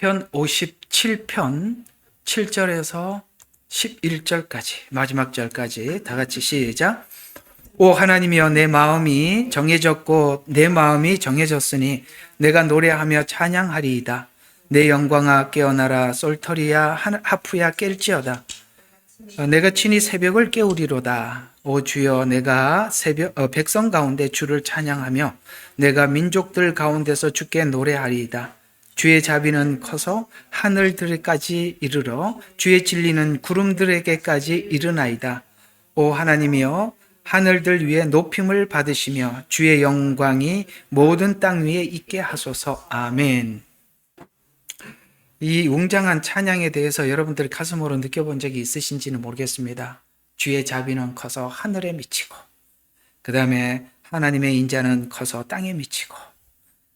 시편 57편 7절에서 11절까지 마지막 절까지 다 같이 시작. 오 하나님이여, 내 마음이 정해졌고 내 마음이 정해졌으니 내가 노래하며 찬양하리이다. 내 영광아 깨어나라, 솔터리야 하프야 깰지어다. 내가 친히 새벽을 깨우리로다. 오 주여, 내가 백성 가운데 주를 찬양하며 내가 민족들 가운데서 주께 노래하리이다. 주의 자비는 커서 하늘들까지 이르러 주의 진리는 구름들에게까지 이르나이다. 오 하나님이여, 하늘들 위에 높임을 받으시며 주의 영광이 모든 땅 위에 있게 하소서. 아멘. 이 웅장한 찬양에 대해서 여러분들 가슴으로 느껴본 적이 있으신지는 모르겠습니다. 주의 자비는 커서 하늘에 미치고, 그 다음에 하나님의 인자는 커서 땅에 미치고,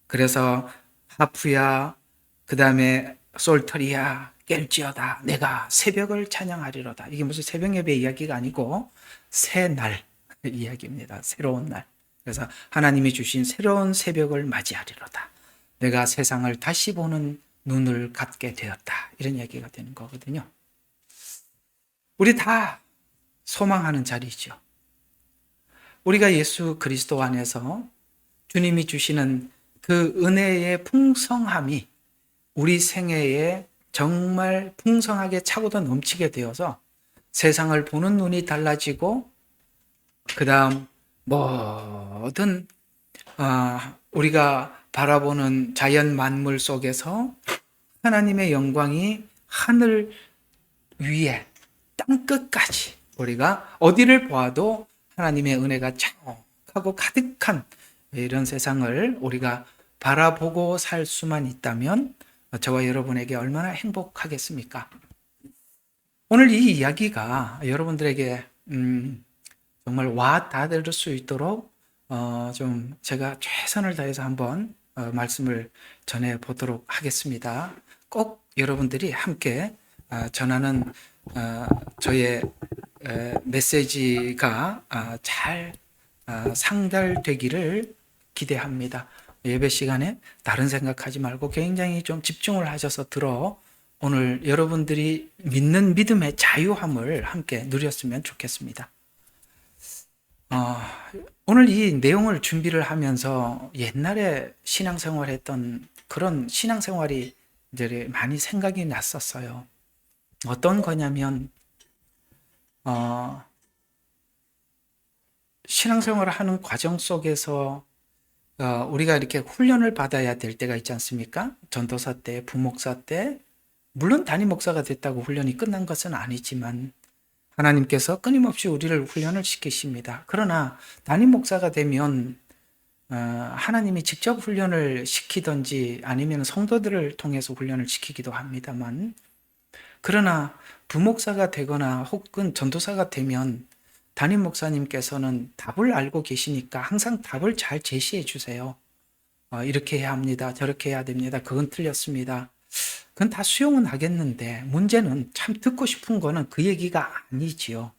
그래서 하프야, 그 다음에 솔터리야 깰지어다. 내가 새벽을 찬양하리로다. 이게 무슨 새벽 예배 이야기가 아니고 새날 이야기입니다. 새로운 날. 그래서 하나님이 주신 새로운 새벽을 맞이하리로다. 내가 세상을 다시 보는 눈을 갖게 되었다. 이런 이야기가 되는 거거든요. 우리 다 소망하는 자리죠. 우리가 예수 그리스도 안에서 주님이 주시는 그 은혜의 풍성함이 우리 생애에 정말 풍성하게 차고도 넘치게 되어서 세상을 보는 눈이 달라지고, 그 다음 모든 우리가 바라보는 자연 만물 속에서 하나님의 영광이 하늘 위에 땅 끝까지 우리가 어디를 보아도 하나님의 은혜가 자욱하고 가득한 이런 세상을 우리가 바라보고 살 수만 있다면 저와 여러분에게 얼마나 행복하겠습니까? 오늘 이 이야기가 여러분들에게 정말 와 닿을 수 있도록 좀 제가 최선을 다해서 한번 말씀을 전해 보도록 하겠습니다. 꼭 여러분들이 함께 전하는 저의 메시지가 잘 상달되기를 기대합니다. 예배 시간에 다른 생각하지 말고 굉장히 좀 집중을 하셔서 들어 오늘 여러분들이 믿는 믿음의 자유함을 함께 누렸으면 좋겠습니다. 오늘 이 내용을 준비를 하면서 옛날에 신앙생활 했던 그런 신앙생활이 이제 많이 생각이 났었어요. 어떤 거냐면, 신앙생활을 하는 과정 속에서 우리가 이렇게 훈련을 받아야 될 때가 있지 않습니까? 전도사 때, 부목사 때, 물론 담임 목사가 됐다고 훈련이 끝난 것은 아니지만 하나님께서 끊임없이 우리를 훈련을 시키십니다. 그러나 담임 목사가 되면 하나님이 직접 훈련을 시키든지 아니면 성도들을 통해서 훈련을 시키기도 합니다만, 그러나 부목사가 되거나 혹은 전도사가 되면 담임 목사님께서는 답을 알고 계시니까 항상 답을 잘 제시해 주세요. 이렇게 해야 합니다. 저렇게 해야 됩니다. 그건 틀렸습니다. 그건 다 수용은 하겠는데, 문제는 참 듣고 싶은 거는 그 얘기가 아니지요.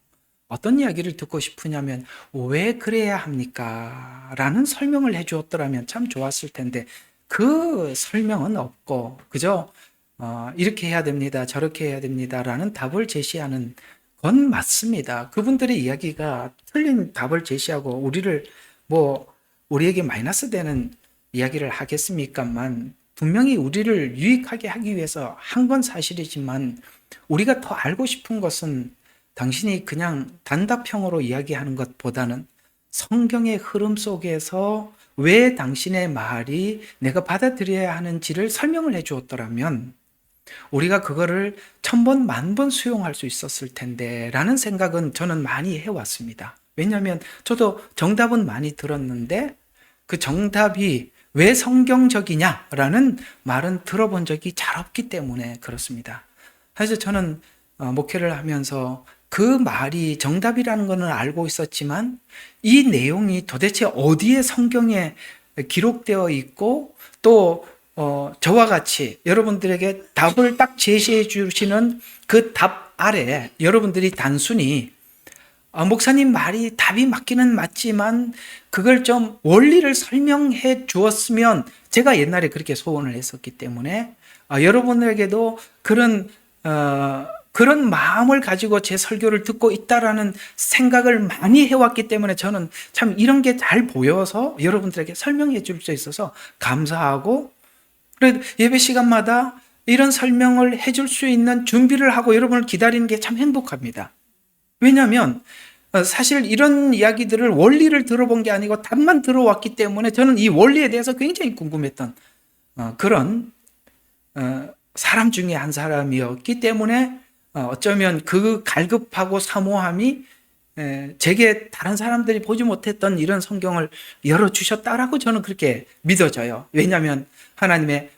어떤 이야기를 듣고 싶으냐면, 왜 그래야 합니까? 라는 설명을 해 주었더라면 참 좋았을 텐데, 그 설명은 없고 그저 이렇게 해야 됩니다. 저렇게 해야 됩니다. 라는 답을 제시하는 건 맞습니다. 그분들의 이야기가 틀린 답을 제시하고 우리에게 마이너스 되는 이야기를 하겠습니까만, 분명히 우리를 유익하게 하기 위해서 한 건 사실이지만, 우리가 더 알고 싶은 것은 당신이 그냥 단답형으로 이야기하는 것보다는 성경의 흐름 속에서 왜 당신의 말이 내가 받아들여야 하는지를 설명을 해 주었더라면 우리가 그거를 1000번, 10,000번 수용할 수 있었을 텐데 라는 생각은 저는 많이 해왔습니다. 왜냐하면 저도 정답은 많이 들었는데 그 정답이 왜 성경적이냐라는 말은 들어본 적이 잘 없기 때문에 그렇습니다. 그래서 저는 목회를 하면서 그 말이 정답이라는 것은 알고 있었지만 이 내용이 도대체 어디에 성경에 기록되어 있고 또 저와 같이 여러분들에게 답을 딱 제시해 주시는 그 답 아래 여러분들이 단순히 목사님 말이 답이 맞기는 맞지만 그걸 좀 원리를 설명해 주었으면, 제가 옛날에 그렇게 소원을 했었기 때문에 여러분에게도 그런 마음을 가지고 제 설교를 듣고 있다라는 생각을 많이 해왔기 때문에 저는 참 이런 게 잘 보여서 여러분들에게 설명해 줄 수 있어서 감사하고, 그래도 예배 시간마다 이런 설명을 해줄 수 있는 준비를 하고 여러분을 기다리는 게 참 행복합니다. 왜냐하면 사실 이런 이야기들을 원리를 들어본 게 아니고 답만 들어왔기 때문에 저는 이 원리에 대해서 굉장히 궁금했던 그런 사람 중에 한 사람이었기 때문에 어쩌면 그 갈급하고 사모함이 제게 다른 사람들이 보지 못했던 이런 성경을 열어주셨다라고 저는 그렇게 믿어져요. 왜냐하면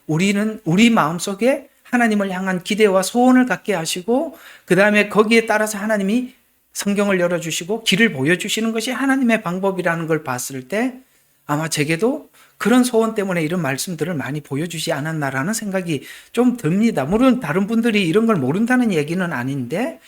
우리는 우리 마음속에 하나님을 향한 기대와 소원을 갖게 하시고, 그 다음에 거기에 따라서 하나님이 성경을 열어주시고 길을 보여주시는 것이 하나님의 방법이라는 걸 봤을 때 아마 제게도 그런 소원 때문에 이런 말씀들을 많이 보여주지 않았나라는 생각이 좀 듭니다. 물론 다른 분들이 이런 걸 모른다는 얘기는 아닌데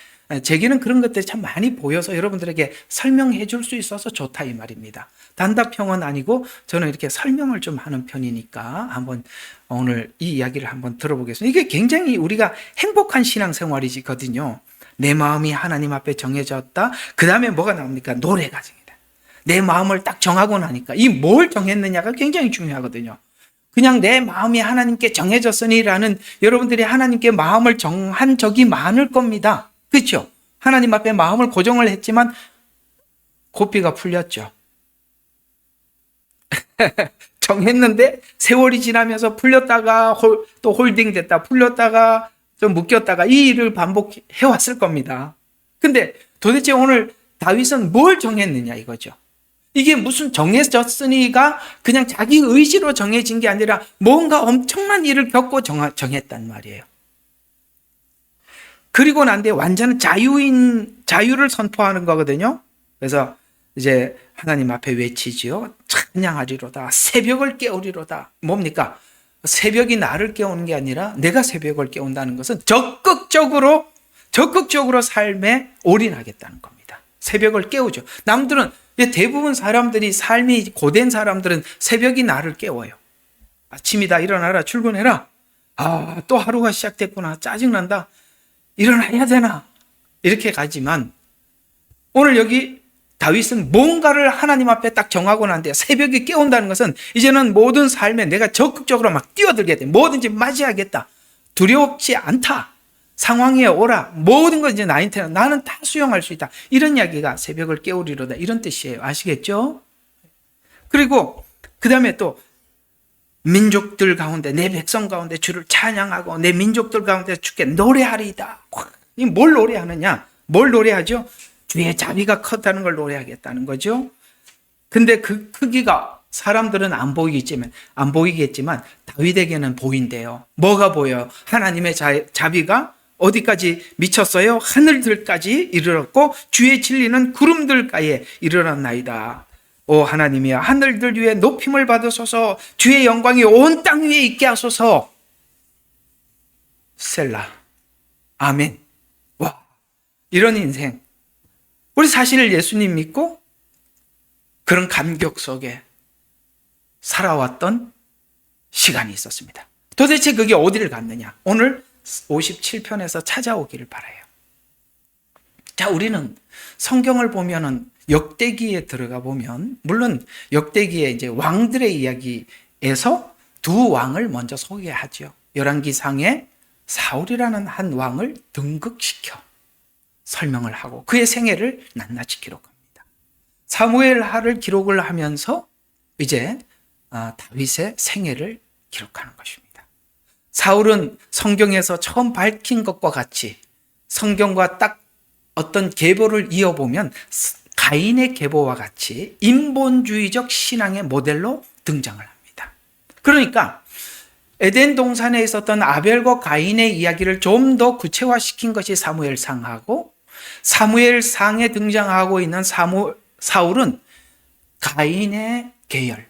제게는 그런 것들이 참 많이 보여서 여러분들에게 설명해 줄 수 있어서 좋다 이 말입니다. 단답형은 아니고 저는 이렇게 설명을 좀 하는 편이니까 한번 오늘 이 이야기를 한번 들어보겠습니다. 이게 굉장히 우리가 행복한 신앙생활이거든요. 내 마음이 하나님 앞에 정해졌다. 그 다음에 뭐가 나옵니까? 노래가 정해다. 내 마음을 딱 정하고 나니까 이 뭘 정했느냐가 굉장히 중요하거든요. 그냥 내 마음이 하나님께 정해졌으니라는, 여러분들이 하나님께 마음을 정한 적이 많을 겁니다. 그렇죠? 하나님 앞에 마음을 고정을 했지만 고삐가 풀렸죠. 정했는데 세월이 지나면서 풀렸다가 또 홀딩됐다, 풀렸다가 좀 묶였다가 이 일을 반복해 왔을 겁니다. 근데 도대체 오늘 다윗은 뭘 정했느냐 이거죠. 이게 무슨 정해졌으니가 그냥 자기 의지로 정해진 게 아니라 뭔가 엄청난 일을 겪고 정했단 말이에요. 그리고 난 뒤에 완전한 자유를 선포하는 거거든요. 그래서 이제 하나님 앞에 외치지요. 찬양하리로다. 새벽을 깨우리로다. 뭡니까? 새벽이 나를 깨우는 게 아니라 내가 새벽을 깨운다는 것은 적극적으로 삶에 올인하겠다는 겁니다. 새벽을 깨우죠. 남들은, 대부분 사람들이, 삶이 고된 사람들은 새벽이 나를 깨워요. 아침이다, 일어나라, 출근해라. 또 하루가 시작됐구나, 짜증난다, 일어나야 되나, 이렇게 가지만 오늘 여기 다윗은 뭔가를 하나님 앞에 딱 정하고 난 뒤에 새벽에 깨운다는 것은 이제는 모든 삶에 내가 적극적으로 막 뛰어들게 돼. 뭐든지 맞이하겠다. 두렵지 않다. 상황에 오라. 모든 건 이제 나한테는, 나는 다 수용할 수 있다. 이런 이야기가 새벽을 깨우리로다, 이런 뜻이에요. 아시겠죠? 그리고 그 다음에 또 민족들 가운데, 내 백성 가운데 주를 찬양하고 내 민족들 가운데 주께 노래하리이다. 뭘 노래하느냐? 뭘 노래하죠? 주의 자비가 컸다는 걸 노래하겠다는 거죠. 근데 그 크기가 사람들은 안 보이겠지만 다윗에게는 보인대요. 뭐가 보여요? 하나님의 자비가 어디까지 미쳤어요? 하늘들까지 이르렀고 주의 진리는 구름들가에 이르렀나이다. 오 하나님이여, 하늘들 위에 높임을 받으소서. 주의 영광이 온 땅 위에 있게 하소서. 셀라. 아멘. 와, 이런 인생. 우리 사실 예수님 믿고 그런 감격 속에 살아왔던 시간이 있었습니다. 도대체 그게 어디를 갔느냐? 오늘 57편에서 찾아오기를 바라요. 자, 우리는 성경을 보면은 역대기에 들어가 보면, 물론 역대기에 이제 왕들의 이야기에서 두 왕을 먼저 소개하죠. 열왕기상에 사울이라는 한 왕을 등극시켜 설명을 하고 그의 생애를 낱낱이 기록합니다. 사무엘하를 기록을 하면서 이제 다윗의 생애를 기록하는 것입니다. 사울은 성경에서 처음 밝힌 것과 같이 성경과 딱 어떤 계보를 이어보면 가인의 계보와 같이 인본주의적 신앙의 모델로 등장을 합니다. 그러니까 에덴 동산에 있었던 아벨과 가인의 이야기를 좀 더 구체화시킨 것이 사무엘상하고, 사무엘상에 등장하고 있는 사울은 가인의 계열.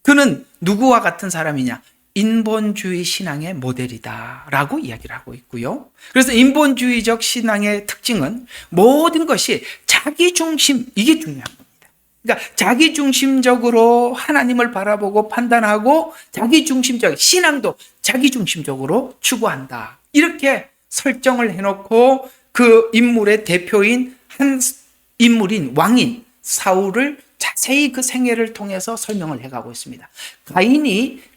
그는 누구와 같은 사람이냐? 인본주의 신앙의 모델이다 라고 이야기를 하고 있고요. 그래서 인본주의적 신앙의 특징은 모든 것이 잘 자기 중심, 이게 중요한 겁니다. 그러니까 자기 중심적으로 하나님을 바라보고 판단하고 자기 중심적, 신앙도 자기 중심적으로 추구한다. 이렇게 설정을 해놓고 그 인물의 대표인 한 인물인 왕인 사울을 자세히 그 생애를 통해서 설명을 해가고 있습니다.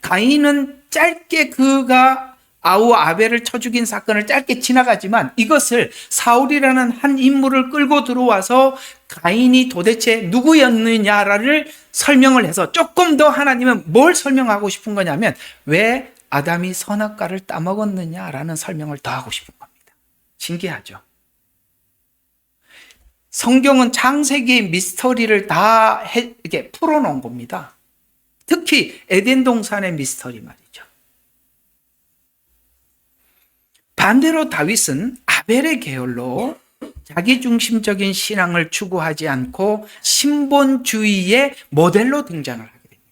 가인은 짧게 그가 아벨을 쳐 죽인 사건을 짧게 지나가지만 이것을 사울이라는 한 인물을 끌고 들어와서 가인이 도대체 누구였느냐를 설명을 해서 조금 더 하나님은 뭘 설명하고 싶은 거냐면 왜 아담이 선악과를 따먹었느냐라는 설명을 더 하고 싶은 겁니다. 신기하죠? 성경은 창세기의 미스터리를 다 이렇게 풀어놓은 겁니다. 특히 에덴 동산의 미스터리 말이죠. 반대로 다윗은 아벨의 계열로 자기중심적인 신앙을 추구하지 않고 신본주의의 모델로 등장을 하게 됩니다.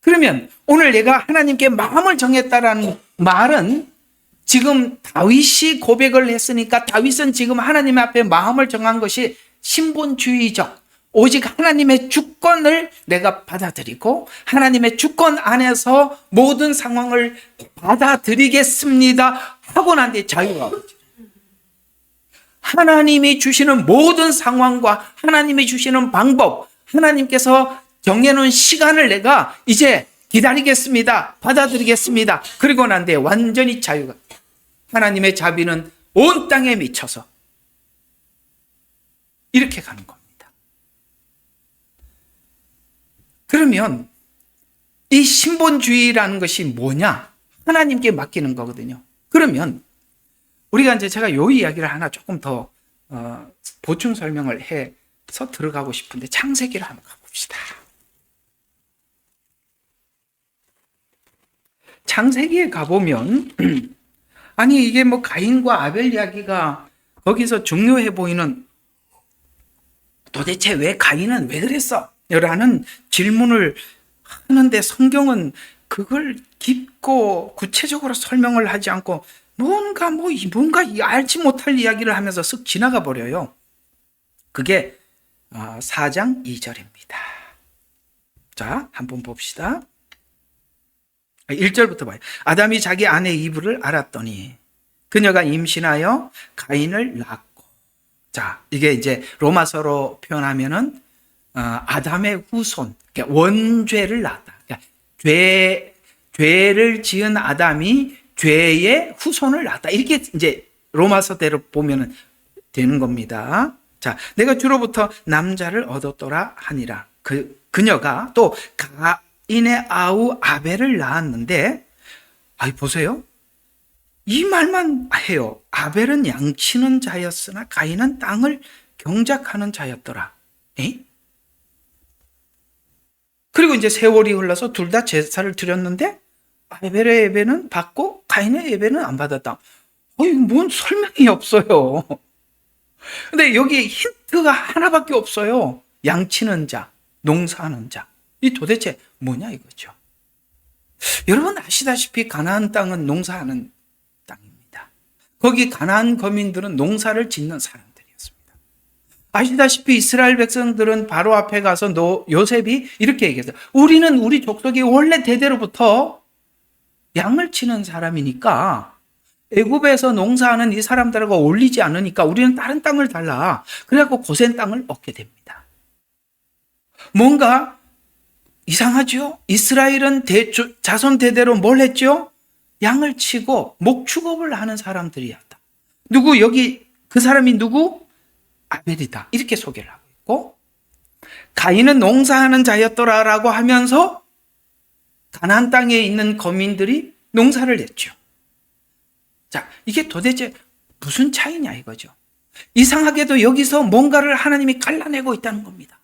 그러면 오늘 내가 하나님께 마음을 정했다라는 말은 지금 다윗이 고백을 했으니까 다윗은 지금 하나님 앞에 마음을 정한 것이 신본주의적, 오직 하나님의 주권을 내가 받아들이고 하나님의 주권 안에서 모든 상황을 받아들이겠습니다 하고 난 뒤에 자유가 오죠. 하나님이 주시는 모든 상황과 하나님이 주시는 방법, 하나님께서 정해놓은 시간을 내가 이제 기다리겠습니다, 받아들이겠습니다. 그리고 난 뒤에 완전히 자유가, 하나님의 자비는 온 땅에 미쳐서 이렇게 가는 겁니다. 그러면 이 신본주의라는 것이 뭐냐? 하나님께 맡기는 거거든요. 그러면 우리가 이제 제가 요 이야기를 하나 조금 더 보충 설명을 해서 들어가고 싶은데 창세기를 한번 가봅시다. 창세기에 가보면 아니 이게 뭐 가인과 아벨 이야기가 거기서 중요해 보이는, 도대체 왜 가인은 왜 그랬어? 라는 질문을 하는데 성경은 그걸 깊고 구체적으로 설명을 하지 않고 뭔가 알지 못할 이야기를 하면서 쓱 지나가 버려요. 그게 4장 2절입니다. 자, 한번 봅시다. 1절부터 봐요. 아담이 자기 아내 이브를 알았더니 그녀가 임신하여 가인을 낳고. 자, 이게 이제 로마서로 표현하면은 아담의 후손, 그러니까 원죄를 낳았다. 그러니까 죄를 지은 아담이 죄의 후손을 낳았다. 이렇게 이제 로마서대로 보면 되는 겁니다. 자, 내가 주로부터 남자를 얻었더라 하니라. 그녀가 또 가인의 아우 아벨을 낳았는데, 보세요. 이 말만 해요. 아벨은 양치는 자였으나 가인은 땅을 경작하는 자였더라. 그리고 이제 세월이 흘러서 둘 다 제사를 드렸는데 아벨의 예배는 받고 가인의 예배는 안 받았다. 뭔 설명이 없어요. 근데 여기 힌트가 하나밖에 없어요. 양치는 자, 농사하는 자. 이 도대체 뭐냐 이거죠. 여러분 아시다시피 가나안 땅은 농사하는 땅입니다. 거기 가나안 거민들은 농사를 짓는 사람들이었습니다. 아시다시피 이스라엘 백성들은 바로 앞에 가서 요셉이 이렇게 얘기했어요. 우리는 우리 족속이 원래 대대로부터 양을 치는 사람이니까 애굽에서 농사하는 이 사람들하고 어울리지 않으니까 우리는 다른 땅을 달라. 그래갖고 고센 땅을 얻게 됩니다. 뭔가 이상하죠? 이스라엘은 자손 대대로 뭘 했죠? 양을 치고 목축업을 하는 사람들이었다. 여기 그 사람이 누구? 아벨이다. 이렇게 소개를 하고 있고, 가인은 농사하는 자였더라라고 하면서 가나안 땅에 있는 거민들이 농사를 했죠. 자, 이게 도대체 무슨 차이냐 이거죠. 이상하게도 여기서 뭔가를 하나님이 갈라내고 있다는 겁니다.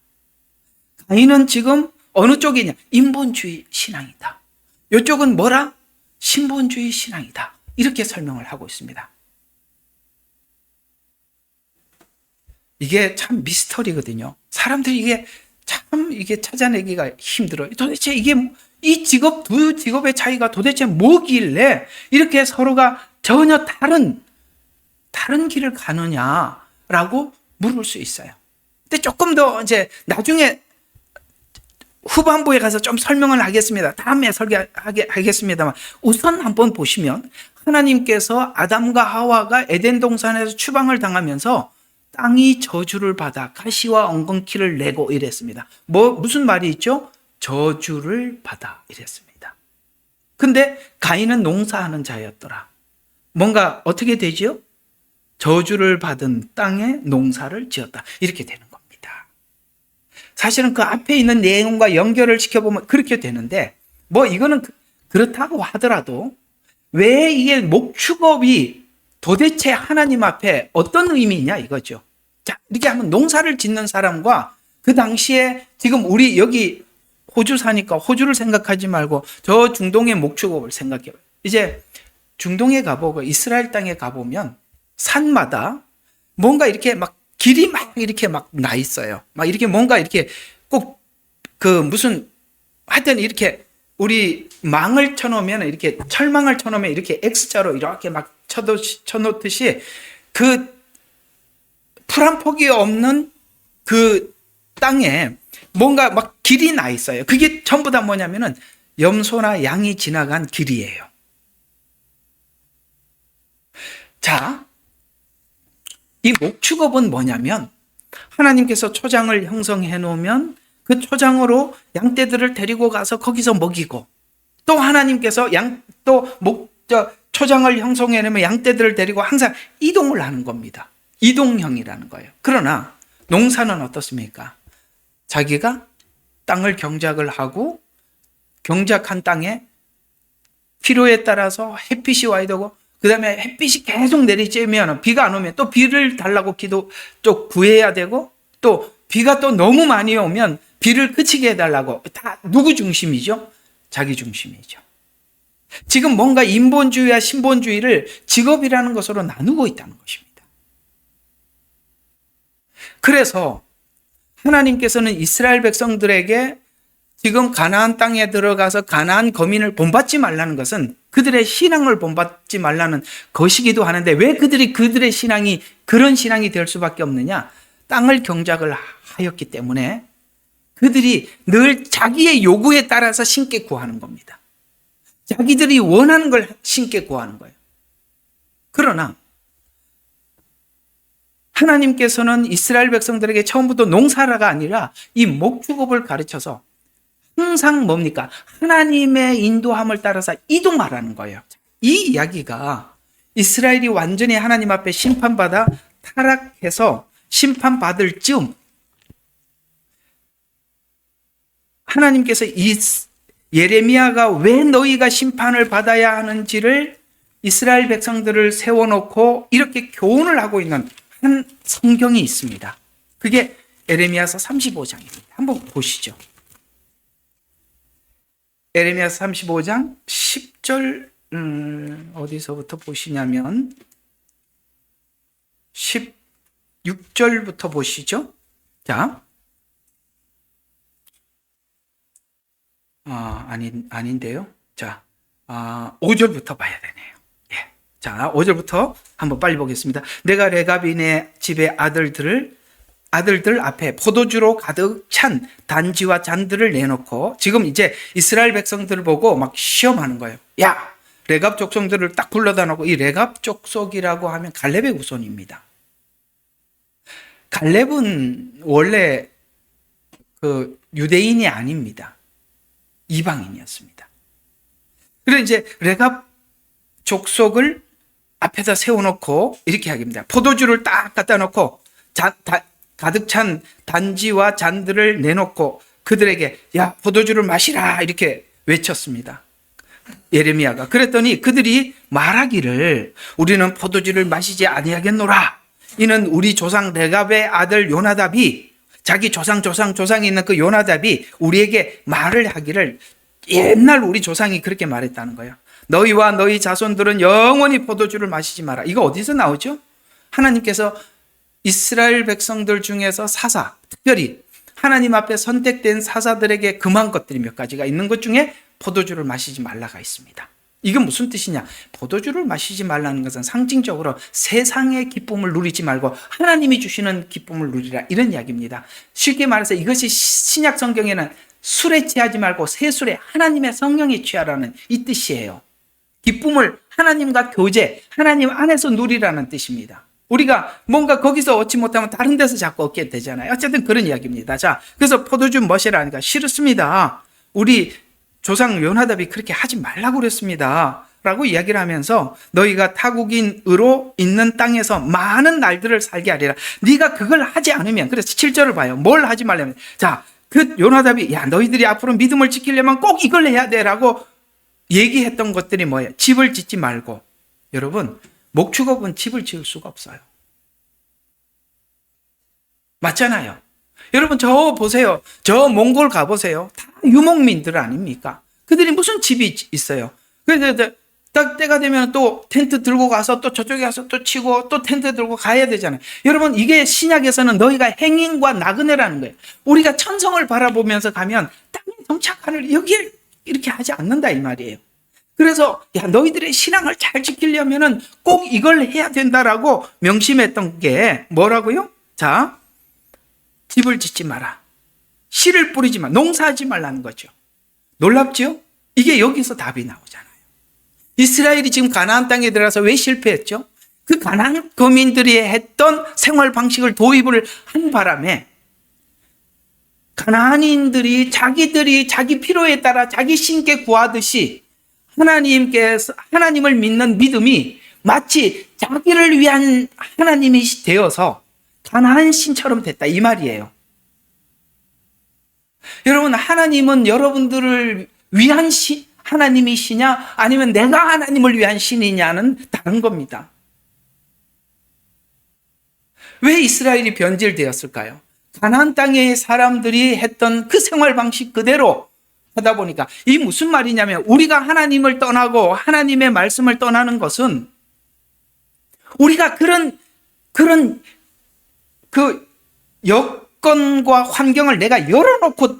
가인은 지금 어느 쪽이냐? 인본주의 신앙이다. 이쪽은 뭐라? 신본주의 신앙이다. 이렇게 설명을 하고 있습니다. 이게 참 미스터리거든요. 사람들이 이게 찾아내기가 힘들어요. 도대체 이 두 직업의 차이가 도대체 뭐길래 이렇게 서로가 전혀 다른 길을 가느냐라고 물을 수 있어요. 근데 조금 더 이제 나중에 후반부에 가서 좀 설명을 하겠습니다. 다음에 설계하겠습니다만 우선 한번 보시면 하나님께서 아담과 하와가 에덴 동산에서 추방을 당하면서 땅이 저주를 받아 가시와 엉겅퀴를 내고 이랬습니다. 무슨 말이 있죠? 저주를 받아 이랬습니다. 근데 가인은 농사하는 자였더라. 뭔가 어떻게 되지요? 저주를 받은 땅에 농사를 지었다. 이렇게 되는 겁니다. 사실은 그 앞에 있는 내용과 연결을 시켜보면 그렇게 되는데 이거는 그렇다고 하더라도 왜 이게 목축업이 도대체 하나님 앞에 어떤 의미냐 이거죠. 자, 이렇게 하면 농사를 짓는 사람과 그 당시에 지금 우리 여기 호주 사니까 호주를 생각하지 말고 저 중동의 목축업을 생각해요. 이제 중동에 가보고 이스라엘 땅에 가보면 산마다 뭔가 이렇게 막 길이 막 이렇게 막 나 있어요. 막 이렇게 뭔가 이렇게 꼭 하여튼 이렇게 우리 망을 쳐놓으면 이렇게 철망을 쳐놓으면 이렇게 X자로 이렇게 막 쳐놓듯이 그 풀 한 폭이 없는 그 땅에 뭔가 막 길이 나 있어요. 그게 전부 다 뭐냐면은 염소나 양이 지나간 길이에요. 자, 이 목축업은 뭐냐면 하나님께서 초장을 형성해 놓으면 그 초장으로 양떼들을 데리고 가서 거기서 먹이고 또 하나님께서 초장을 형성해 놓으면 양떼들을 데리고 항상 이동을 하는 겁니다. 이동형이라는 거예요. 그러나 농사는 어떻습니까? 자기가 땅을 경작을 하고 경작한 땅에 필요에 따라서 햇빛이 와야 되고 그 다음에 햇빛이 계속 내리쬐면 비가 안 오면 또 비를 달라고 또 구해야 되고 또 비가 또 너무 많이 오면 비를 그치게 해달라고 다 누구 중심이죠? 자기 중심이죠. 지금 뭔가 인본주의와 신본주의를 직업이라는 것으로 나누고 있다는 것입니다. 그래서 하나님께서는 이스라엘 백성들에게 지금 가나안 땅에 들어가서 가나안 거민을 본받지 말라는 것은 그들의 신앙을 본받지 말라는 것이기도 하는데 왜 그들의 신앙이 그런 신앙이 될 수밖에 없느냐? 땅을 경작을 하였기 때문에 그들이 늘 자기의 요구에 따라서 신께 구하는 겁니다. 자기들이 원하는 걸 신께 구하는 거예요. 그러나 하나님께서는 이스라엘 백성들에게 처음부터 농사라가 아니라 이 목축업을 가르쳐서 항상 뭡니까? 하나님의 인도함을 따라서 이동하라는 거예요. 이 이야기가 이스라엘이 완전히 하나님 앞에 심판받아 타락해서 심판받을 즈음 하나님께서 예레미야가 왜 너희가 심판을 받아야 하는지를 이스라엘 백성들을 세워놓고 이렇게 교훈을 하고 있는 한 성경이 있습니다. 그게 에레미야서 35장입니다. 한번 보시죠. 에레미야서 35장 10절 어디서부터 보시냐면 16절부터 보시죠. 자, 아닌데요. 자, 5절부터 봐야 되네요. 예. 자, 5절부터 한번 빨리 보겠습니다. 내가 레갑인의 집의 아들들 앞에 포도주로 가득 찬 단지와 잔들을 내놓고 지금 이제 이스라엘 백성들을 보고 막 시험하는 거예요. 야, 레갑 족속들을 딱 불러다 놓고 이 레갑 족속이라고 하면 갈렙의 후손입니다. 갈렙은 원래 그 유대인이 아닙니다. 이방인이었습니다. 그래서 이제 레갑 족속을 앞에다 세워놓고 이렇게 하기입니다. 포도주를 딱 갖다 놓고 가득 찬 단지와 잔들을 내놓고 그들에게 야 포도주를 마시라 이렇게 외쳤습니다. 예레미야가. 그랬더니 그들이 말하기를 우리는 포도주를 마시지 아니하겠노라. 이는 우리 조상 레갑의 아들 요나답이 자기 조상이 있는 그 요나답이 우리에게 말을 하기를 옛날 우리 조상이 그렇게 말했다는 거예요. 너희와 너희 자손들은 영원히 포도주를 마시지 마라. 이거 어디서 나오죠? 하나님께서 이스라엘 백성들 중에서 사사, 특별히 하나님 앞에 선택된 사사들에게 금한 것들이 몇 가지가 있는 것 중에 포도주를 마시지 말라가 있습니다. 이게 무슨 뜻이냐? 포도주를 마시지 말라는 것은 상징적으로 세상의 기쁨을 누리지 말고 하나님이 주시는 기쁨을 누리라, 이런 이야기입니다. 쉽게 말해서 이것이 신약 성경에는 술에 취하지 말고 새 술에 하나님의 성령에 취하라는 이 뜻이에요. 기쁨을 하나님과 교제, 하나님 안에서 누리라는 뜻입니다. 우리가 뭔가 거기서 얻지 못하면 다른 데서 자꾸 얻게 되잖아요. 어쨌든 그런 이야기입니다. 자, 그래서 포도주 머시라니까 싫습니다. 우리 조상 요나답이 그렇게 하지 말라고 그랬습니다. 라고 이야기를 하면서 너희가 타국인으로 있는 땅에서 많은 날들을 살게 하리라. 네가 그걸 하지 않으면, 그래서 7절을 봐요. 뭘 하지 말려면, 자, 그 요나답이 야, 너희들이 앞으로 믿음을 지키려면 꼭 이걸 해야 돼 라고 얘기했던 것들이 뭐예요? 집을 짓지 말고. 여러분, 목축업은 집을 지을 수가 없어요. 맞잖아요. 여러분, 저 보세요. 저 몽골 가보세요. 다 유목민들 아닙니까? 그들이 무슨 집이 있어요? 그래서 딱 때가 되면 또 텐트 들고 가서 또 저쪽에 가서 또 치고 또 텐트 들고 가야 되잖아요. 여러분, 이게 신약에서는 너희가 행인과 나그네라는 거예요. 우리가 천성을 바라보면서 가면 땅에 정착하는 여기에 이렇게 하지 않는다 이 말이에요. 그래서 야, 너희들의 신앙을 잘 지키려면은 꼭 이걸 해야 된다라고 명심했던 게 뭐라고요? 자, 집을 짓지 마라. 씨를 뿌리지 마. 농사하지 말라는 거죠. 놀랍죠? 이게 여기서 답이 나오잖아요. 이스라엘이 지금 가나안 땅에 들어가서 왜 실패했죠? 그 가나안 거민들이 했던 생활 방식을 도입을 한 바람에 가나안인들이 자기들이 자기 필요에 따라 자기 신께 구하듯이 하나님을 믿는 믿음이 마치 자기를 위한 하나님이 되어서 가나안 신처럼 됐다 이 말이에요. 여러분, 하나님은 여러분들을 위한 하나님이시냐 아니면 내가 하나님을 위한 신이냐는 다른 겁니다. 왜 이스라엘이 변질되었을까요? 가나안 땅의 사람들이 했던 그 생활 방식 그대로 하다 보니까. 이 무슨 말이냐면 우리가 하나님을 떠나고 하나님의 말씀을 떠나는 것은 우리가 그런 그 여건과 환경을 내가 열어놓고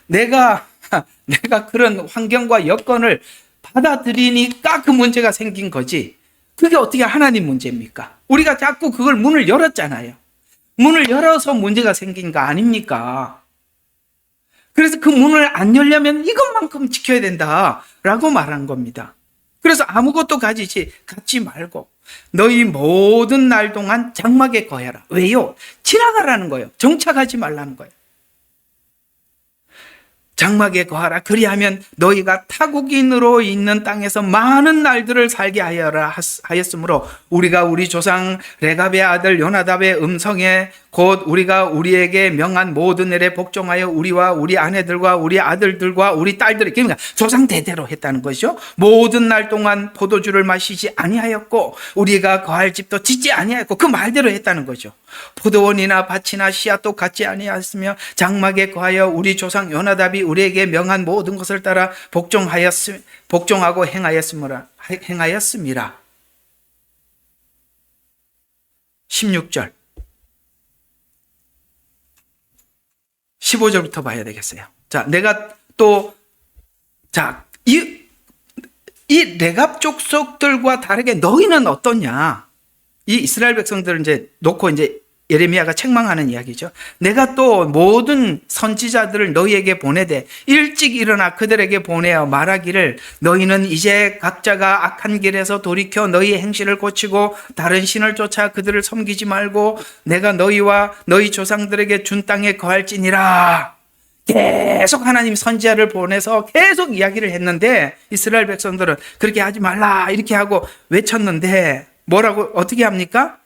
내가 그런 환경과 여건을 받아들이니까 그 문제가 생긴 거지. 그게 어떻게 하나님 문제입니까? 우리가 자꾸 그걸 문을 열었잖아요. 문을 열어서 문제가 생긴 거 아닙니까? 그래서 그 문을 안 열려면 이것만큼 지켜야 된다라고 말한 겁니다. 그래서 아무것도 갖지 말고 너희 모든 날 동안 장막에 거해라. 왜요? 지나가라는 거예요. 정착하지 말라는 거예요. 장막에 거하라. 그리하면 너희가 타국인으로 있는 땅에서 많은 날들을 살게 하였으므로 우리가 우리 조상 레갑의 아들 요나답의 음성에 곧 우리가 우리에게 명한 모든 일에 복종하여 우리와 우리 아내들과 우리 아들들과 우리 딸들이, 그러니까 조상 대대로 했다는 것이죠. 모든 날 동안 포도주를 마시지 아니하였고 우리가 거할 집도 짓지 아니하였고, 그 말대로 했다는 거죠. 포도원이나 밭이나 씨앗도 갖지 아니하였으며 장막에 거하여 우리 조상 요나답이 우리에게 명한 모든 것을 따라 복종하고 행하였음이라. 16절 15절부터 봐야 되겠어요. 자, 내가 또 이 레갑 족속들과 다르게 너희는 어떠냐? 이 이스라엘 백성들을 이제 놓고 이제 예레미야가 책망하는 이야기죠. 내가 또 모든 선지자들을 너희에게 보내되 일찍 일어나 그들에게 보내어 말하기를 너희는 이제 각자가 악한 길에서 돌이켜 너희의 행실을 고치고 다른 신을 쫓아 그들을 섬기지 말고 내가 너희와 너희 조상들에게 준 땅에 거할지니라. 계속 하나님 선지자를 보내서 계속 이야기를 했는데 이스라엘 백성들은 그렇게 하지 말라 이렇게 하고 외쳤는데 뭐라고 어떻게 합니까?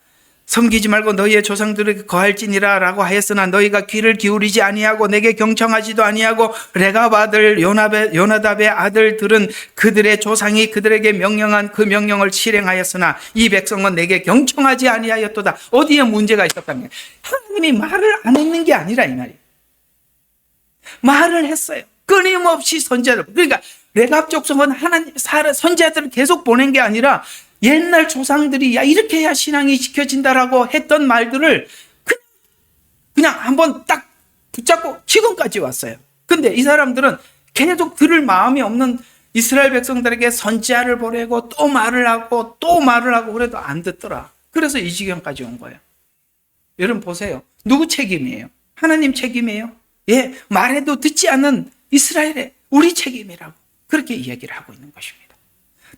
섬기지 말고 너희의 조상들에게 거할지니라 라고 하였으나 너희가 귀를 기울이지 아니하고 내게 경청하지도 아니하고 레갑 아들 요나답의 아들들은 그들의 조상이 그들에게 명령한 그 명령을 실행하였으나 이 백성은 내게 경청하지 아니하였도다. 어디에 문제가 있었다면 하나님이 말을 안 했는 게 아니라 이 말이에요. 말을 했어요. 끊임없이 선지자들. 그러니까 레갑 족속은 하나님 선지자들을 계속 보낸 게 아니라 옛날 조상들이 야 이렇게 해야 신앙이 지켜진다라고 했던 말들을 그냥 한번 딱 붙잡고 지금까지 왔어요. 근데 이 사람들은 계속 들을 마음이 없는 이스라엘 백성들에게 선지자를 보내고 또 말을 하고 또 말을 하고 그래도 안 듣더라. 그래서 이 지경까지 온 거예요. 여러분 보세요. 누구 책임이에요? 하나님 책임이에요? 예, 말해도 듣지 않는 이스라엘의 우리 책임이라고 그렇게 이야기를 하고 있는 것입니다.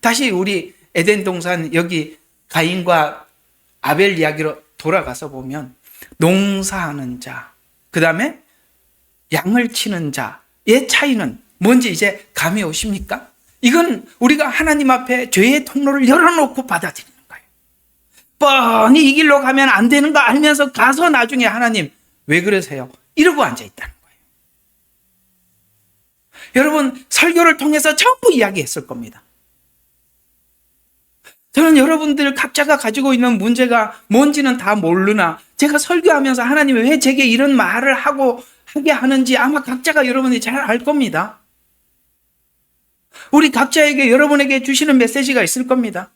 다시 우리 에덴 동산 여기 가인과 아벨 이야기로 돌아가서 보면 농사하는 자, 그 다음에 양을 치는 자의 차이는 뭔지 이제 감이 오십니까? 이건 우리가 하나님 앞에 죄의 통로를 열어놓고 받아들이는 거예요. 뻔히 이 길로 가면 안 되는 거 알면서 가서 나중에 하나님 왜 그러세요? 이러고 앉아있다는 거예요. 여러분 설교를 통해서 전부 이야기했을 겁니다. 저는 여러분들 각자가 가지고 있는 문제가 뭔지는 다 모르나 제가 설교하면서 하나님이 왜 제게 이런 말을 하게 하는지 아마 각자가 여러분이 잘 알 겁니다. 우리 각자에게 여러분에게 주시는 메시지가 있을 겁니다.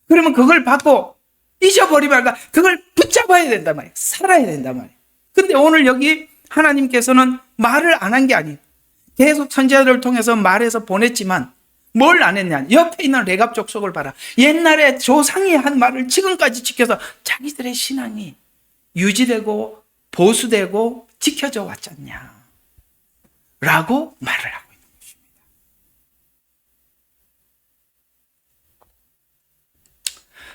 그러면 그걸 받고 잊어버리면 그걸 붙잡아야 된단 말이에요. 살아야 된단 말이에요. 근데 오늘 여기 하나님께서는 말을 안 한 게 아니에요. 계속 선지자들을 통해서 말해서 보냈지만 뭘 안 했냐? 옆에 있는 레갑 족속을 봐라. 옛날에 조상이 한 말을 지금까지 지켜서 자기들의 신앙이 유지되고 보수되고 지켜져 왔잖냐? 라고 말을 하고 있는 것입니다.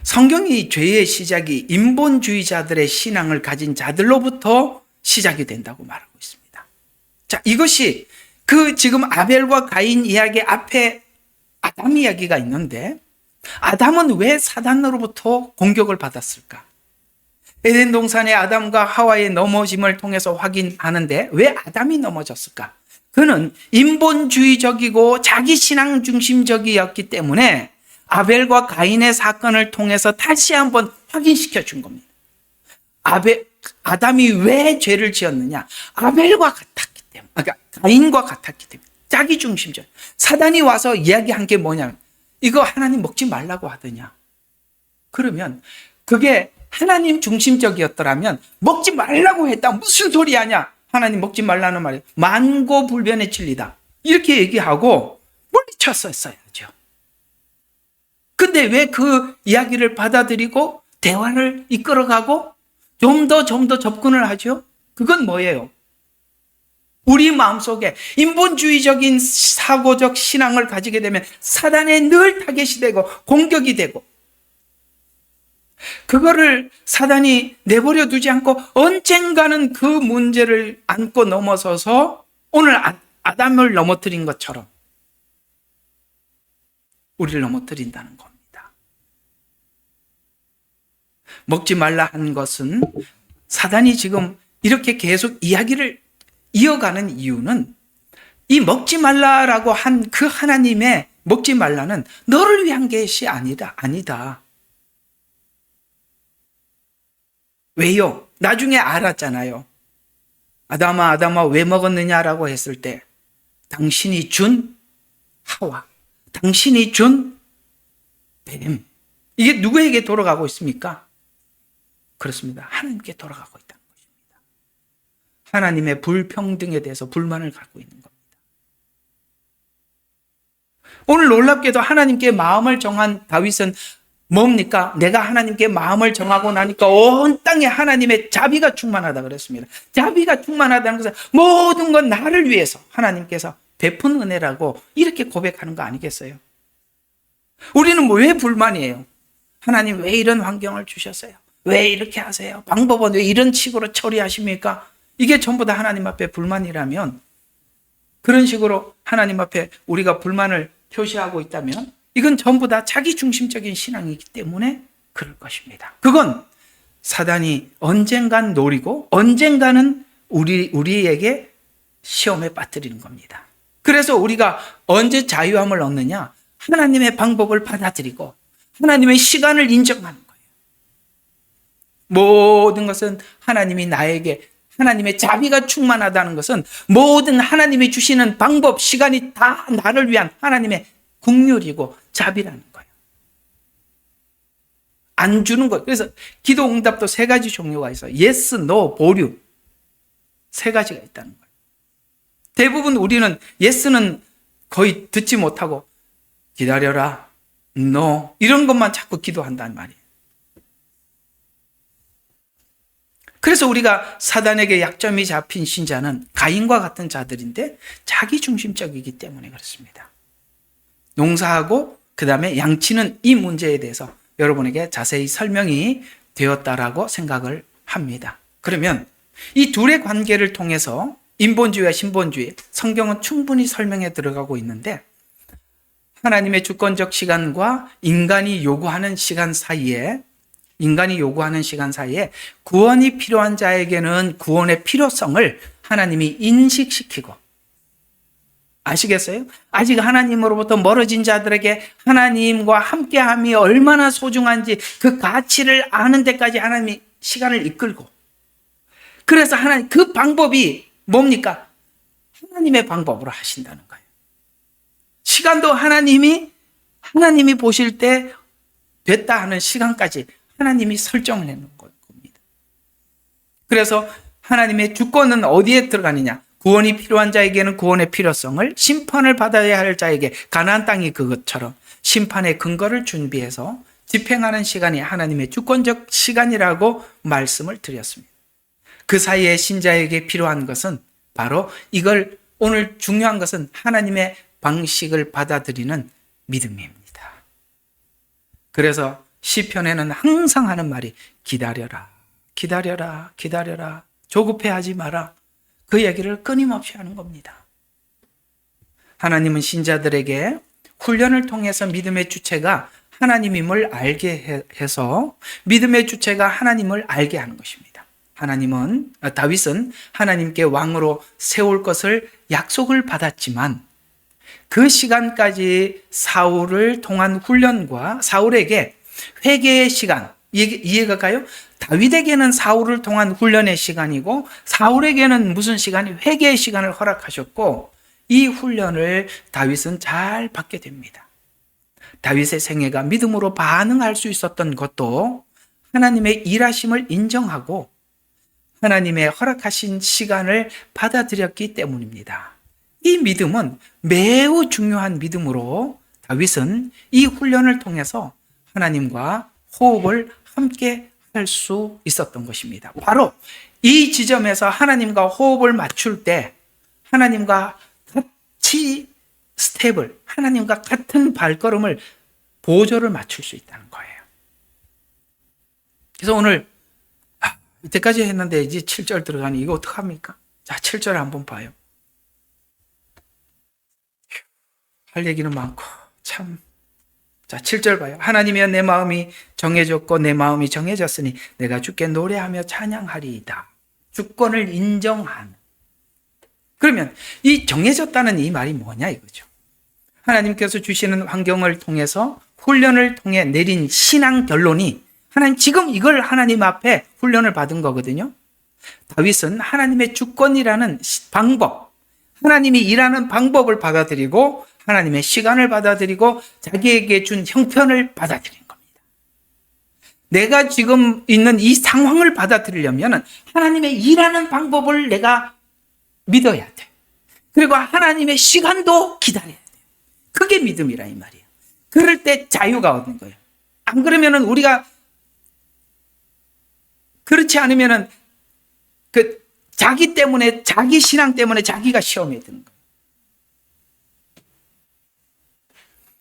성경이 죄의 시작이 인본주의자들의 신앙을 가진 자들로부터 시작이 된다고 말하고 있습니다. 자, 이것이 지금 아벨과 가인 이야기 앞에 아담 이야기가 있는데 아담은 왜 사단으로부터 공격을 받았을까? 에덴 동산의 아담과 하와의 넘어짐을 통해서 확인하는데 왜 아담이 넘어졌을까? 그는 인본주의적이고 자기 신앙 중심적이었기 때문에 아벨과 가인의 사건을 통해서 다시 한번 확인시켜 준 겁니다. 아담이 왜 죄를 지었느냐? 아벨과 같았기 때문에, 그러니까 가인과 같았기 때문에. 자기 중심적. 사단이 와서 이야기한 게 뭐냐면 이거 하나님 먹지 말라고 하더냐. 그러면 그게 하나님 중심적이었더라면 먹지 말라고 했다. 무슨 소리 하냐. 하나님 먹지 말라는 말이에요. 만고불변의 진리다. 이렇게 얘기하고 물리쳤었어야죠. 근데 왜 그 이야기를 받아들이고 대화를 이끌어가고 좀 더 접근을 하죠? 그건 뭐예요? 우리 마음속에 인본주의적인 사고적 신앙을 가지게 되면 사단에 늘 타겟이 되고 공격이 되고 그거를 사단이 내버려 두지 않고 언젠가는 그 문제를 안고 넘어서서 오늘 아담을 넘어뜨린 것처럼 우리를 넘어뜨린다는 겁니다. 먹지 말라 한 것은 사단이 지금 이렇게 계속 이야기를 이어가는 이유는 이 먹지 말라라고 한 그 하나님의 먹지 말라는 너를 위한 것이 아니다. 왜요? 나중에 알았잖아요. 아담아 왜 먹었느냐라고 했을 때 당신이 준 하와, 당신이 준 뱀. 이게 누구에게 돌아가고 있습니까? 그렇습니다. 하나님께 돌아가고 있다는 것입니다. 하나님의 불평등에 대해서 불만을 갖고 있는 겁니다. 오늘 놀랍게도 하나님께 마음을 정한 다윗은 뭡니까? 내가 하나님께 마음을 정하고 나니까 온 땅에 하나님의 자비가 충만하다 그랬습니다. 자비가 충만하다는 것은 모든 건 나를 위해서 하나님께서 베푼 은혜라고 이렇게 고백하는 거 아니겠어요? 우리는 왜 불만이에요? 하나님 왜 이런 환경을 주셨어요? 왜 이렇게 하세요? 방법은 왜 이런 식으로 처리하십니까? 이게 전부 다 하나님 앞에 불만이라면 그런 식으로 하나님 앞에 우리가 불만을 표시하고 있다면 이건 전부 다 자기 중심적인 신앙이기 때문에 그럴 것입니다. 그건 사단이 언젠간 노리고 언젠가는 우리에게 시험에 빠뜨리는 겁니다. 그래서 우리가 언제 자유함을 얻느냐? 하나님의 방법을 받아들이고 하나님의 시간을 인정하는 거예요. 모든 것은 하나님이 나에게 하나님의 자비가 충만하다는 것은 모든 하나님이 주시는 방법, 시간이 다 나를 위한 하나님의 긍휼이고 자비라는 거예요. 안 주는 것. 그래서 기도 응답도 세 가지 종류가 있어요. yes, no, 보류. 세 가지가 있다는 거예요. 대부분 우리는 yes는 거의 듣지 못하고 기다려라, 너 이런 것만 자꾸 기도한단 말이에요. 그래서 우리가 사단에게 약점이 잡힌 신자는 가인과 같은 자들인데 자기중심적이기 때문에 그렇습니다. 농사하고 그 다음에 양치는 이 문제에 대해서 여러분에게 자세히 설명이 되었다라고 생각을 합니다. 그러면 이 둘의 관계를 통해서 인본주의와 신본주의, 성경은 충분히 설명에 들어가고 있는데 하나님의 주권적 시간과 인간이 요구하는 시간 사이에 구원이 필요한 자에게는 구원의 필요성을 하나님이 인식시키고, 아시겠어요? 아직 하나님으로부터 멀어진 자들에게 하나님과 함께함이 얼마나 소중한지 그 가치를 아는 데까지 하나님이 시간을 이끌고, 그래서 하나님 그 방법이 뭡니까? 하나님의 방법으로 하신다는 거예요. 시간도 하나님이 보실 때 됐다 하는 시간까지 하나님이 설정을 해놓은 겁니다. 그래서 하나님의 주권은 어디에 들어가느냐? 구원이 필요한 자에게는 구원의 필요성을, 심판을 받아야 할 자에게 가나안 땅이 그것처럼 심판의 근거를 준비해서 집행하는 시간이 하나님의 주권적 시간이라고 말씀을 드렸습니다. 그 사이에 신자에게 필요한 것은 바로 이걸, 오늘 중요한 것은 하나님의 방식을 받아들이는 믿음입니다. 그래서 시편에는 항상 하는 말이 기다려라, 기다려라, 기다려라, 조급해하지 마라. 그 얘기를 끊임없이 하는 겁니다. 하나님은 신자들에게 훈련을 통해서 믿음의 주체가 하나님임을 알게 해서 믿음의 주체가 하나님을 알게 하는 것입니다. 다윗은 하나님께 왕으로 세울 것을 약속을 받았지만 그 시간까지 사울을 통한 훈련과 사울에게 회개의 시간, 이해가 가요? 다윗에게는 사울을 통한 훈련의 시간이고 사울에게는 무슨 시간이? 회개의 시간을 허락하셨고, 이 훈련을 다윗은 잘 받게 됩니다. 다윗의 생애가 믿음으로 반응할 수 있었던 것도 하나님의 일하심을 인정하고 하나님의 허락하신 시간을 받아들였기 때문입니다. 이 믿음은 매우 중요한 믿음으로 다윗은 이 훈련을 통해서 하나님과 호흡을 함께 할 수 있었던 것입니다. 바로 이 지점에서 하나님과 호흡을 맞출 때 하나님과 같이 스텝을, 하나님과 같은 발걸음을, 보조를 맞출 수 있다는 거예요. 그래서 오늘 이때까지 했는데 이제 7절 들어가니 이거 어떡합니까? 자, 7절 한번 봐요. 할 얘기는 많고 참. 자, 7절 봐요. 하나님이여, 내 마음이 정해졌고 내 마음이 정해졌으니 내가 주께 노래하며 찬양하리이다. 주권을 인정하는. 그러면 이 정해졌다는 이 말이 뭐냐 이거죠. 하나님께서 주시는 환경을 통해서 훈련을 통해 내린 신앙 결론이, 하나님 지금 이걸 하나님 앞에 훈련을 받은 거거든요. 다윗은 하나님의 주권이라는 방법, 하나님이 일하는 방법을 받아들이고 하나님의 시간을 받아들이고 자기에게 준 형편을 받아들인 겁니다. 내가 지금 있는 이 상황을 받아들이려면 하나님의 일하는 방법을 내가 믿어야 돼. 그리고 하나님의 시간도 기다려야 돼. 그게 믿음이라 이 말이에요. 그럴 때 자유가 얻는 거예요. 안 그러면은 우리가, 그렇지 않으면은 자기 때문에, 자기 신앙 때문에 자기가 시험에 드는 거예요.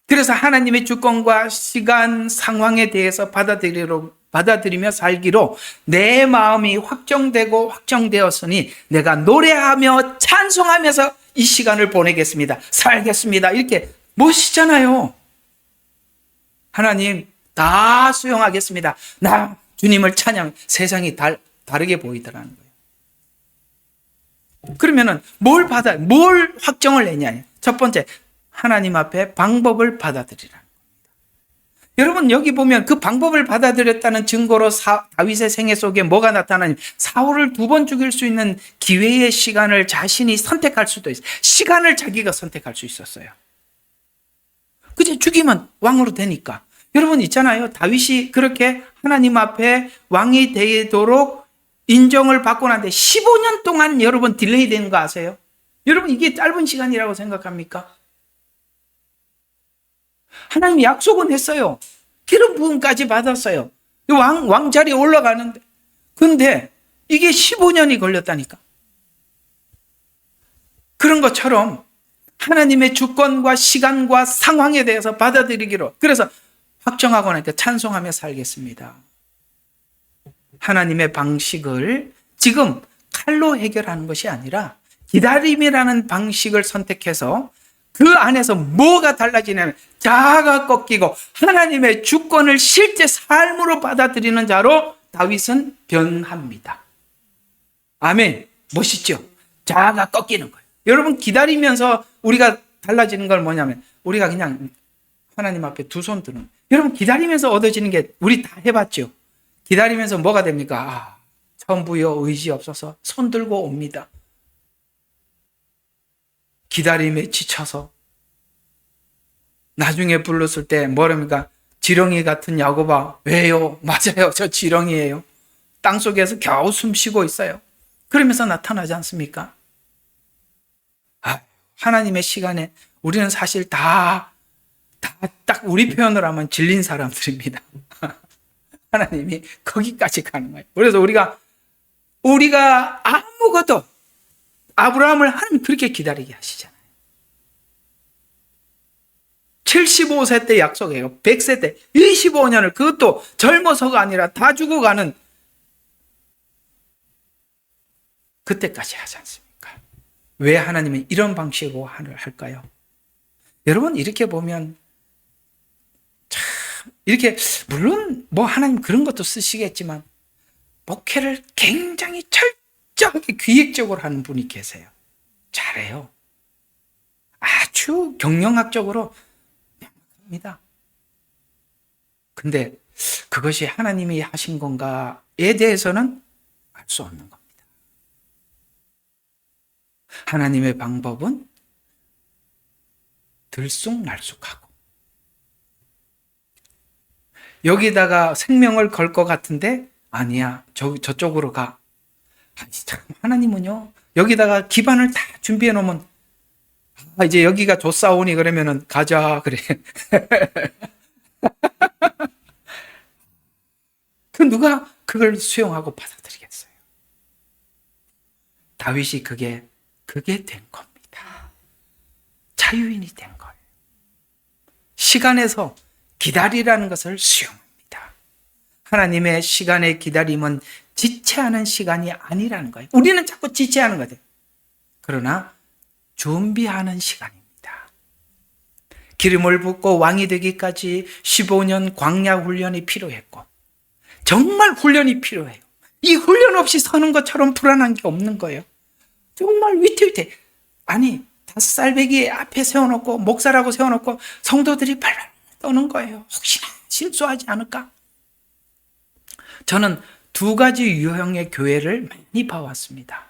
그래서 하나님의 주권과 시간, 상황에 대해서 받아들이며 살기로 내 마음이 확정되고 확정되었으니 내가 노래하며 찬송하면서 이 시간을 보내겠습니다. 살겠습니다. 이렇게 멋있잖아요. 하나님 다 수용하겠습니다. 나 주님을 찬양. 세상이 다르게 보이더라는 거예요. 그러면은 뭘 확정을 내냐? 첫 번째, 하나님 앞에 방법을 받아들이라는 겁니다. 여러분, 여기 보면 그 방법을 받아들였다는 증거로 다윗의 생애 속에 뭐가 나타나냐면 사울을 2번 죽일 수 있는 기회의 시간을 자신이 선택할 수도 있어요. 시간을 자기가 선택할 수 있었어요. 그제 죽이면 왕으로 되니까. 여러분 있잖아요. 다윗이 그렇게 하나님 앞에 왕이 되도록 인정을 받고 난데 15년 동안 여러분 딜레이 되는 거 아세요? 여러분 이게 짧은 시간이라고 생각합니까? 하나님이 약속은 했어요. 기름 부음까지 받았어요. 왕자리에 올라가는데. 근데 이게 15년이 걸렸다니까. 그런 것처럼 하나님의 주권과 시간과 상황에 대해서 받아들이기로. 그래서 확정하고 나니까 찬송하며 살겠습니다. 하나님의 방식을 지금 칼로 해결하는 것이 아니라 기다림이라는 방식을 선택해서 그 안에서 뭐가 달라지냐면 자아가 꺾이고 하나님의 주권을 실제 삶으로 받아들이는 자로 다윗은 변합니다. 아멘. 멋있죠? 자아가 꺾이는 거예요. 여러분, 기다리면서 우리가 달라지는 건 뭐냐면 우리가 그냥 하나님 앞에 두 손 드는. 여러분, 기다리면서 얻어지는 게 우리 다 해봤죠? 기다리면서 뭐가 됩니까? 천부여 의지 없어서 손 들고 옵니다. 기다림에 지쳐서 나중에 불렀을 때 뭐랍니까? 지렁이 같은 야곱아, 왜요? 맞아요, 저 지렁이에요. 땅속에서 겨우 숨 쉬고 있어요. 그러면서 나타나지 않습니까? 하나님의 시간에 우리는 사실 딱 우리 표현으로 하면 질린 사람들입니다. 하나님이 거기까지 가는 거예요. 그래서 우리가 아무것도 아브라함을 하나님 그렇게 기다리게 하시잖아요. 75세 때 약속해요. 100세 때 25년을, 그것도 젊어서가 아니라 다 죽어가는 그때까지 하지 않습니까? 왜 하나님은 이런 방식으로 할까요? 여러분, 이렇게 보면 참 이렇게, 물론 뭐 하나님 그런 것도 쓰시겠지만 목회를 굉장히 철저하게 기획적으로 하는 분이 계세요. 잘해요. 아주 경영학적으로 명확합니다. 근데 그것이 하나님이 하신 건가에 대해서는 알 수 없는 겁니다. 하나님의 방법은 들쑥날쑥하고, 여기다가 생명을 걸 것 같은데 아니야, 저쪽으로 가. 참, 하나님은요, 여기다가 기반을 다 준비해 놓으면 이제 여기가 좋사오니 그러면은 가자 그래. 누가 그걸 수용하고 받아들이겠어요? 다윗이 그게 된 겁니다. 자유인이 된 거예요. 시간에서 기다리라는 것을 수용합니다. 하나님의 시간의 기다림은 지체하는 시간이 아니라는 거예요. 우리는 자꾸 지체하는 거예요. 그러나 준비하는 시간입니다. 기름을 붓고 왕이 되기까지 15년 광야 훈련이 필요했고, 정말 훈련이 필요해요. 이 훈련 없이 서는 것처럼 불안한 게 없는 거예요. 정말 위태위태. 아니, 5살배기 앞에 세워놓고, 목사라고 세워놓고 성도들이 발발 떠는 거예요. 혹시나 실수하지 않을까? 저는 2가지 유형의 교회를 많이 봐왔습니다.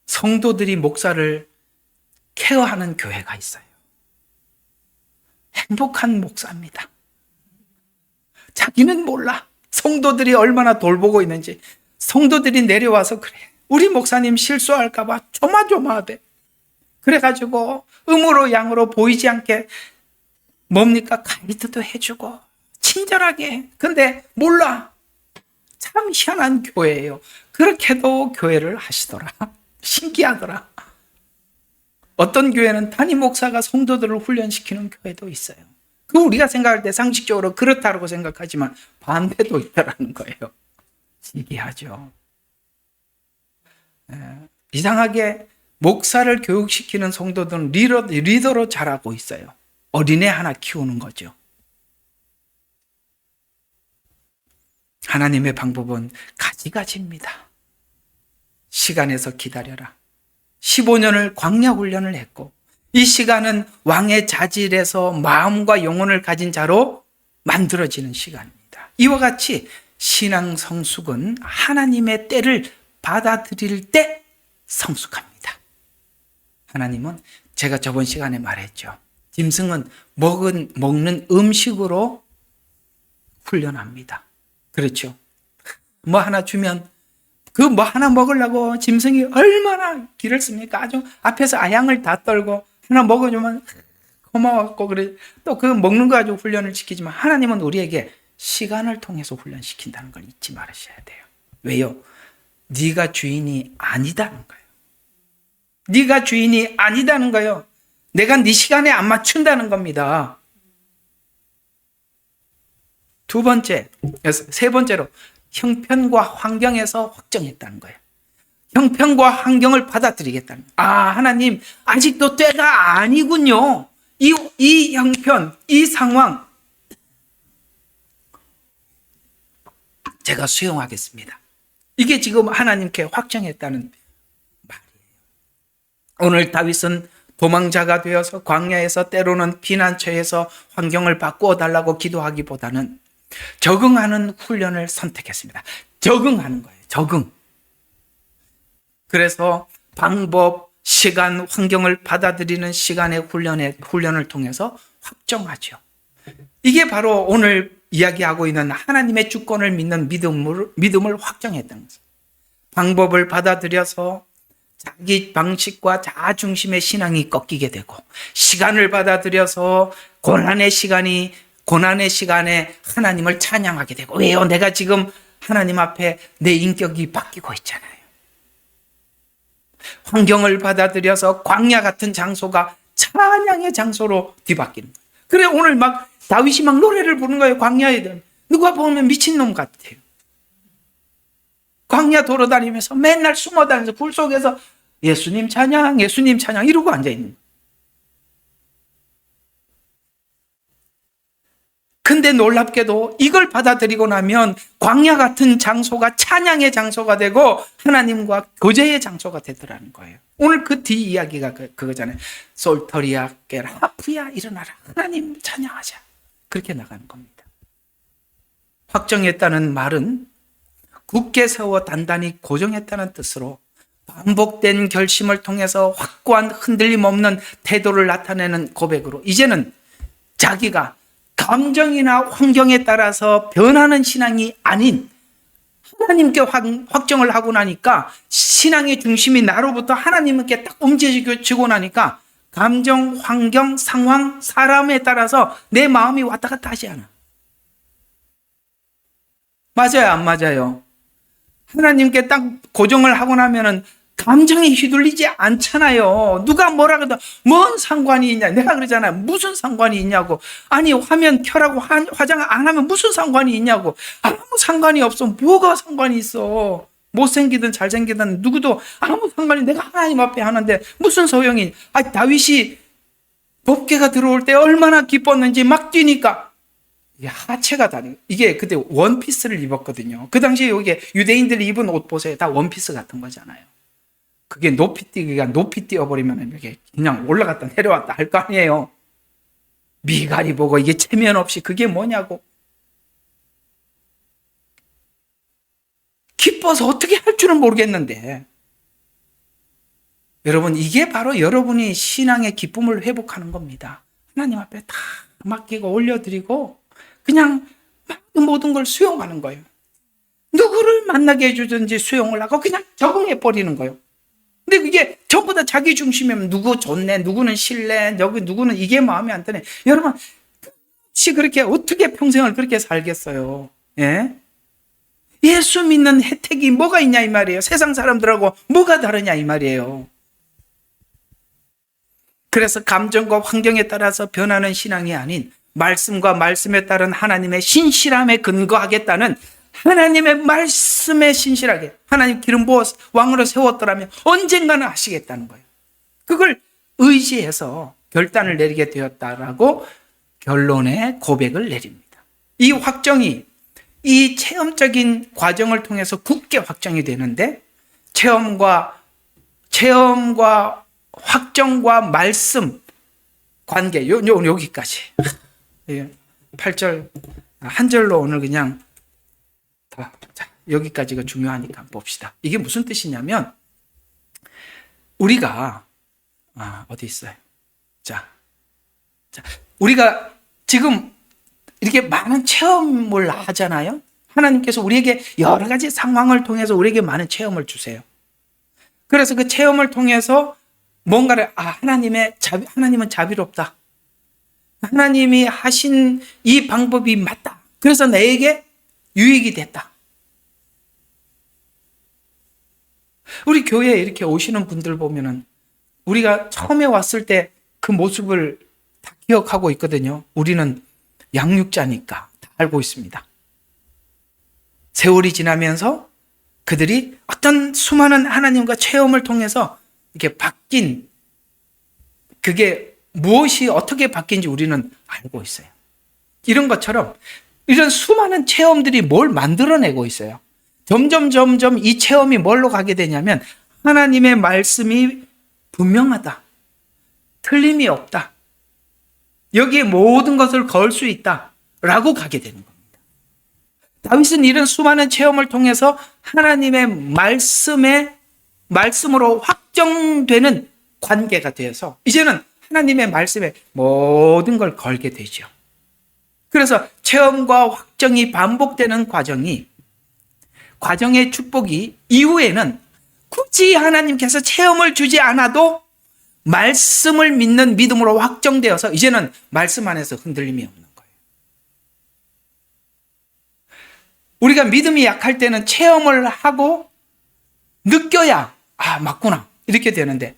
성도들이 목사를 케어하는 교회가 있어요. 행복한 목사입니다. 자기는 몰라. 성도들이 얼마나 돌보고 있는지. 성도들이 내려와서 그래, 우리 목사님 실수할까 봐 조마조마하대. 그래가지고 음으로 양으로 보이지 않게 뭡니까? 가이드도 해주고 친절하게. 근데 몰라. 참 희한한 교회예요. 그렇게도 교회를 하시더라. 신기하더라. 어떤 교회는 담임 목사가 성도들을 훈련시키는 교회도 있어요. 그 우리가 생각할 때 상식적으로 그렇다고 생각하지만 반대도 있다라는 거예요. 신기하죠. 이상하게 목사를 교육시키는 성도들은 리더로 자라고 있어요. 어린애 하나 키우는 거죠. 하나님의 방법은 가지가지입니다. 시간에서 기다려라. 15년을 광야 훈련을 했고, 이 시간은 왕의 자질에서 마음과 영혼을 가진 자로 만들어지는 시간입니다. 이와 같이 신앙 성숙은 하나님의 때를 받아들일 때 성숙합니다. 하나님은, 제가 저번 시간에 말했죠, 짐승은 먹는 음식으로 훈련합니다. 그렇죠? 뭐 하나 주면 그 뭐 하나 먹으려고 짐승이 얼마나 길을 씁니까? 아주 앞에서 아양을 다 떨고 하나 먹어주면 고마웠고, 그래. 또 그 먹는 거 가지고 훈련을 시키지만 하나님은 우리에게 시간을 통해서 훈련시킨다는 걸 잊지 말으셔야 돼요. 왜요? 네가 주인이 아니다는 거예요. 네가 주인이 아니다는 거예요. 내가 네 시간에 안 맞춘다는 겁니다. 두 번째, 세 번째로 형편과 환경에서 확정했다는 거예요. 형편과 환경을 받아들이겠다는 거예요. 아, 하나님, 아직도 때가 아니군요. 이 형편, 이 상황, 제가 수용하겠습니다. 이게 지금 하나님께 확정했다는 말이에요. 오늘 다윗은 도망자가 되어서 광야에서 때로는 피난처에서 환경을 바꾸어 달라고 기도하기보다는 적응하는 훈련을 선택했습니다. 적응하는 거예요. 적응. 그래서 방법, 시간, 환경을 받아들이는 시간의 훈련을 통해서 확정하죠. 이게 바로 오늘 이야기하고 있는 하나님의 주권을 믿는 믿음을 확정했다는 거죠. 방법을 받아들여서 자기 방식과 자아 중심의 신앙이 꺾이게 되고, 시간을 받아들여서 고난의 시간에 하나님을 찬양하게 되고. 왜요? 내가 지금 하나님 앞에 내 인격이 바뀌고 있잖아요. 환경을 받아들여서 광야 같은 장소가 찬양의 장소로 뒤바뀌는 거예요. 그래, 오늘 막 다윗이 막 노래를 부르는 거예요. 광야에. 누가 보면 미친놈 같아요. 광야 돌아다니면서 맨날 숨어다니면서 불 속에서 예수님 찬양, 예수님 찬양 이러고 앉아있는 거예요. 근데 놀랍게도 이걸 받아들이고 나면 광야 같은 장소가 찬양의 장소가 되고 하나님과 교제의 장소가 되더라는 거예요. 오늘 그 뒤 이야기가 그거잖아요. 솔터리아 깨라 하프야 일어나라, 하나님 찬양하자. 그렇게 나가는 겁니다. 확정했다는 말은 굳게 세워 단단히 고정했다는 뜻으로 반복된 결심을 통해서 확고한 흔들림 없는 태도를 나타내는 고백으로 이제는 자기가 감정이나 환경에 따라서 변하는 신앙이 아닌 하나님께 확정을 하고 나니까 신앙의 중심이 나로부터 하나님께 딱 옮겨지고 나니까 감정, 환경, 상황, 사람에 따라서 내 마음이 왔다 갔다 하지 않아. 맞아요, 안 맞아요? 하나님께 딱 고정을 하고 나면은 감정에 휘둘리지 않잖아요. 누가 뭐라 그래도 뭔 상관이 있냐. 내가 그러잖아요. 무슨 상관이 있냐고. 아니, 화면 켜라고 화장 안 하면 무슨 상관이 있냐고. 아무 상관이 없어. 뭐가 상관이 있어. 못생기든 잘생기든 누구도 아무 상관이, 내가 하나님 앞에 하는데 무슨 소용이. 아니, 다윗이 법궤가 들어올 때 얼마나 기뻤는지 막 뛰니까 하체가 다르고, 이게 그때 원피스를 입었거든요. 그 당시에 여기 유대인들이 입은 옷 보세요. 다 원피스 같은 거잖아요. 그게 높이 뛰어버리면 이렇게 그냥 올라갔다 내려왔다 할 거 아니에요. 미가리 보고 이게 체면 없이 그게 뭐냐고. 기뻐서 어떻게 할 줄은 모르겠는데. 여러분, 이게 바로 여러분이 신앙의 기쁨을 회복하는 겁니다. 하나님 앞에 다 맡기고 올려드리고 그냥 모든 걸 수용하는 거예요. 누구를 만나게 해주든지 수용을 하고 그냥 적응해버리는 거예요. 근데 그게 전부 다 자기 중심이면 누구 좋네, 누구는 싫네, 여기 누구는 이게 마음에 안 드네. 여러분, 혹시 그렇게 어떻게 평생을 그렇게 살겠어요? 예? 예수 믿는 혜택이 뭐가 있냐 이 말이에요. 세상 사람들하고 뭐가 다르냐 이 말이에요. 그래서 감정과 환경에 따라서 변하는 신앙이 아닌 말씀과 말씀에 따른 하나님의 신실함에 근거하겠다는 하나님의 말씀에 신실하게 하나님 기름 부어 왕으로 세웠더라면 언젠가는 하시겠다는 거예요. 그걸 의지해서 결단을 내리게 되었다라고 결론의 고백을 내립니다. 이 확정이 이 체험적인 과정을 통해서 굳게 확정이 되는데 체험과 확정과 말씀 관계 여기까지 8절 한 절로 오늘 그냥 자, 여기까지가 중요하니까 봅시다. 이게 무슨 뜻이냐면 우리가 어디 있어요? 자, 우리가 지금 이렇게 많은 체험을 하잖아요. 하나님께서 우리에게 여러 가지 상황을 통해서 우리에게 많은 체험을 주세요. 그래서 그 체험을 통해서 뭔가를 하나님은 자비롭다. 하나님이 하신 이 방법이 맞다. 그래서 나에게 유익이 됐다. 우리 교회에 이렇게 오시는 분들 보면은 우리가 처음에 왔을 때 그 모습을 다 기억하고 있거든요. 우리는 양육자니까 다 알고 있습니다. 세월이 지나면서 그들이 어떤 수많은 하나님과 체험을 통해서 이렇게 바뀐, 그게 무엇이 어떻게 바뀐지 우리는 알고 있어요. 이런 것처럼 이런 수많은 체험들이 뭘 만들어내고 있어요. 점점 이 체험이 뭘로 가게 되냐면 하나님의 말씀이 분명하다. 틀림이 없다. 여기에 모든 것을 걸 수 있다. 라고 가게 되는 겁니다. 다윗은 이런 수많은 체험을 통해서 하나님의 말씀으로 확정되는 관계가 되어서 이제는 하나님의 말씀에 모든 걸 걸게 되죠. 그래서 체험과 확정이 반복되는 과정의 축복이 이후에는 굳이 하나님께서 체험을 주지 않아도 말씀을 믿는 믿음으로 확정되어서 이제는 말씀 안에서 흔들림이 없는 거예요. 우리가 믿음이 약할 때는 체험을 하고 느껴야 맞구나 이렇게 되는데,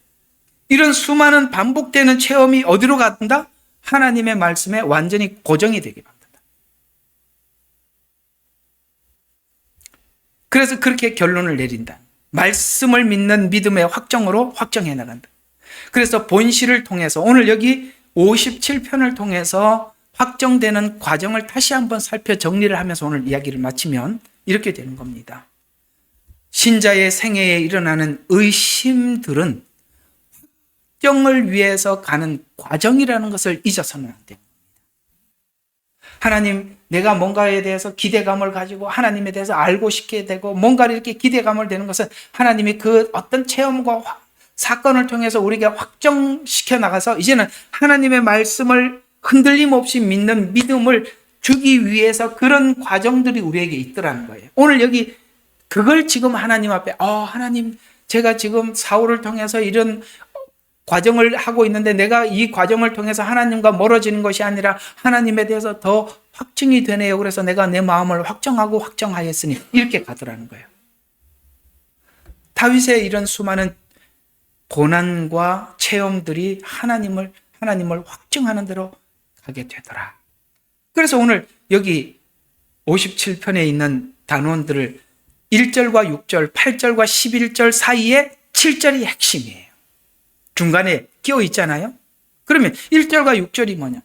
이런 수많은 반복되는 체험이 어디로 간다? 하나님의 말씀에 완전히 고정이 되게 만든다. 그래서 그렇게 결론을 내린다. 말씀을 믿는 믿음의 확정으로 확정해 나간다. 그래서 본시를 통해서 오늘 여기 57편을 통해서 확정되는 과정을 다시 한번 살펴 정리를 하면서 오늘 이야기를 마치면 이렇게 되는 겁니다. 신자의 생애에 일어나는 의심들은 확정을 위해서 가는 과정이라는 것을 잊어서는 안 됩니다. 하나님, 내가 뭔가에 대해서 기대감을 가지고 하나님에 대해서 알고 싶게 되고 뭔가를 이렇게 기대감을 되는 것은 하나님이 그 어떤 체험과 사건을 통해서 우리에게 확정시켜 나가서 이제는 하나님의 말씀을 흔들림 없이 믿는 믿음을 주기 위해서 그런 과정들이 우리에게 있더라는 거예요. 오늘 여기 그걸 지금 하나님 앞에 하나님, 제가 지금 사울을 통해서 이런 과정을 하고 있는데 내가 이 과정을 통해서 하나님과 멀어지는 것이 아니라 하나님에 대해서 더 확증이 되네요. 그래서 내가 내 마음을 확정하였으니 이렇게 가더라는 거예요. 다윗의 이런 수많은 고난과 체험들이 하나님을 확증하는 대로 가게 되더라. 그래서 오늘 여기 57편에 있는 단원들을 1절과 6절, 8절과 11절 사이에 7절이 핵심이에요. 중간에 끼어 있잖아요. 그러면 1절과 6절이 뭐냐?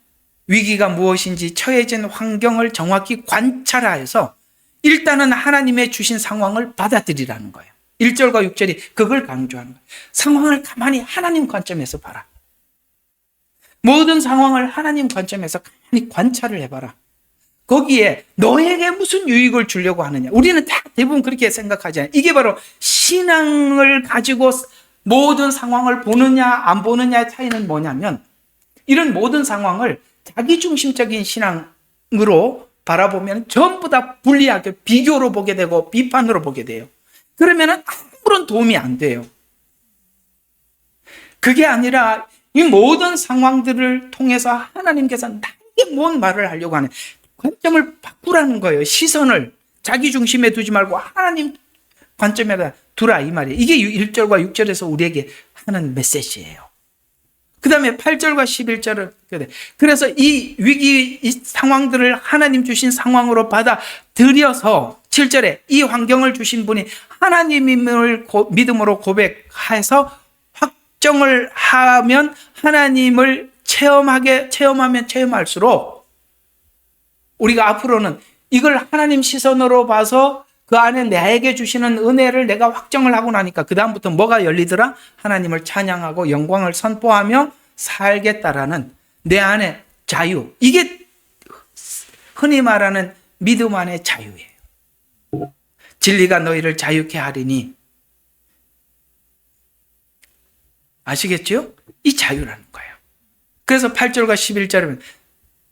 위기가 무엇인지 처해진 환경을 정확히 관찰하여서 일단은 하나님의 주신 상황을 받아들이라는 거예요. 1절과 6절이 그걸 강조하는 거예요. 상황을 가만히 하나님 관점에서 봐라. 모든 상황을 하나님 관점에서 가만히 관찰을 해봐라. 거기에 너에게 무슨 유익을 주려고 하느냐. 우리는 다 대부분 그렇게 생각하잖아요. 이게 바로 신앙을 가지고 모든 상황을 보느냐 안 보느냐의 차이는 뭐냐면, 이런 모든 상황을 자기중심적인 신앙으로 바라보면 전부 다 불리하게 비교로 보게 되고 비판으로 보게 돼요. 그러면 아무런 도움이 안 돼요. 그게 아니라 이 모든 상황들을 통해서 하나님께서 나에게 뭔 말을 하려고 하는 관점을 바꾸라는 거예요. 시선을 자기 중심에 두지 말고 하나님 관점에다 두라, 이 말이에요. 이게 1절과 6절에서 우리에게 하는 메시지예요. 그 다음에 8절과 11절을 그래서 이 위기 이 상황들을 하나님 주신 상황으로 받아들여서 7절에 이 환경을 주신 분이 하나님임을 믿음으로 고백해서 확정을 하면 하나님을 체험하면 체험할수록 우리가 앞으로는 이걸 하나님 시선으로 봐서 그 안에 나에게 주시는 은혜를 내가 확정을 하고 나니까 그 다음부터 뭐가 열리더라? 하나님을 찬양하고 영광을 선포하며 살겠다라는 내 안에 자유. 이게 흔히 말하는 믿음 안의 자유예요. 진리가 너희를 자유케 하리니. 아시겠죠? 이 자유라는 거예요. 그래서 8절과 11절은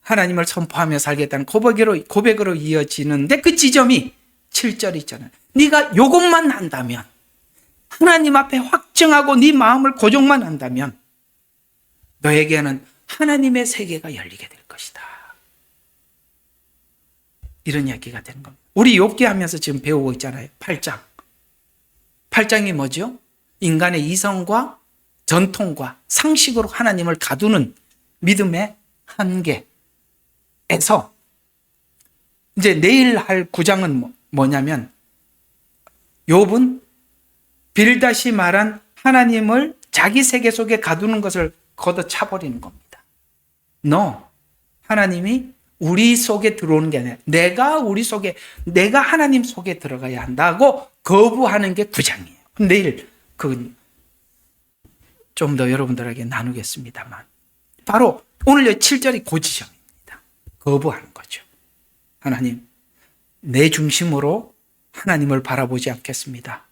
하나님을 선포하며 살겠다는 고백으로 이어지는데 그 지점이 7절 있잖아요. 네가 요것만 한다면, 하나님 앞에 확증하고 네 마음을 고정만 한다면 너에게는 하나님의 세계가 열리게 될 거야. 이런 이야기가 되는 겁니다. 우리 욥기 하면서 지금 배우고 있잖아요. 8장. 8장이 뭐죠? 인간의 이성과 전통과 상식으로 하나님을 가두는 믿음의 한계에서 이제 내일 할 9장은 뭐냐면 욥은 빌닷이 말한 하나님을 자기 세계 속에 가두는 것을 걷어차버리는 겁니다. 하나님이 우리 속에 들어오는 게 아니라 내가 하나님 속에 들어가야 한다고 거부하는 게 9장이에요. 내일 좀 더 여러분들에게 나누겠습니다만 바로 오늘 7절이 그 지점입니다. 거부하는 거죠. 하나님, 내 중심으로 하나님을 바라보지 않겠습니다.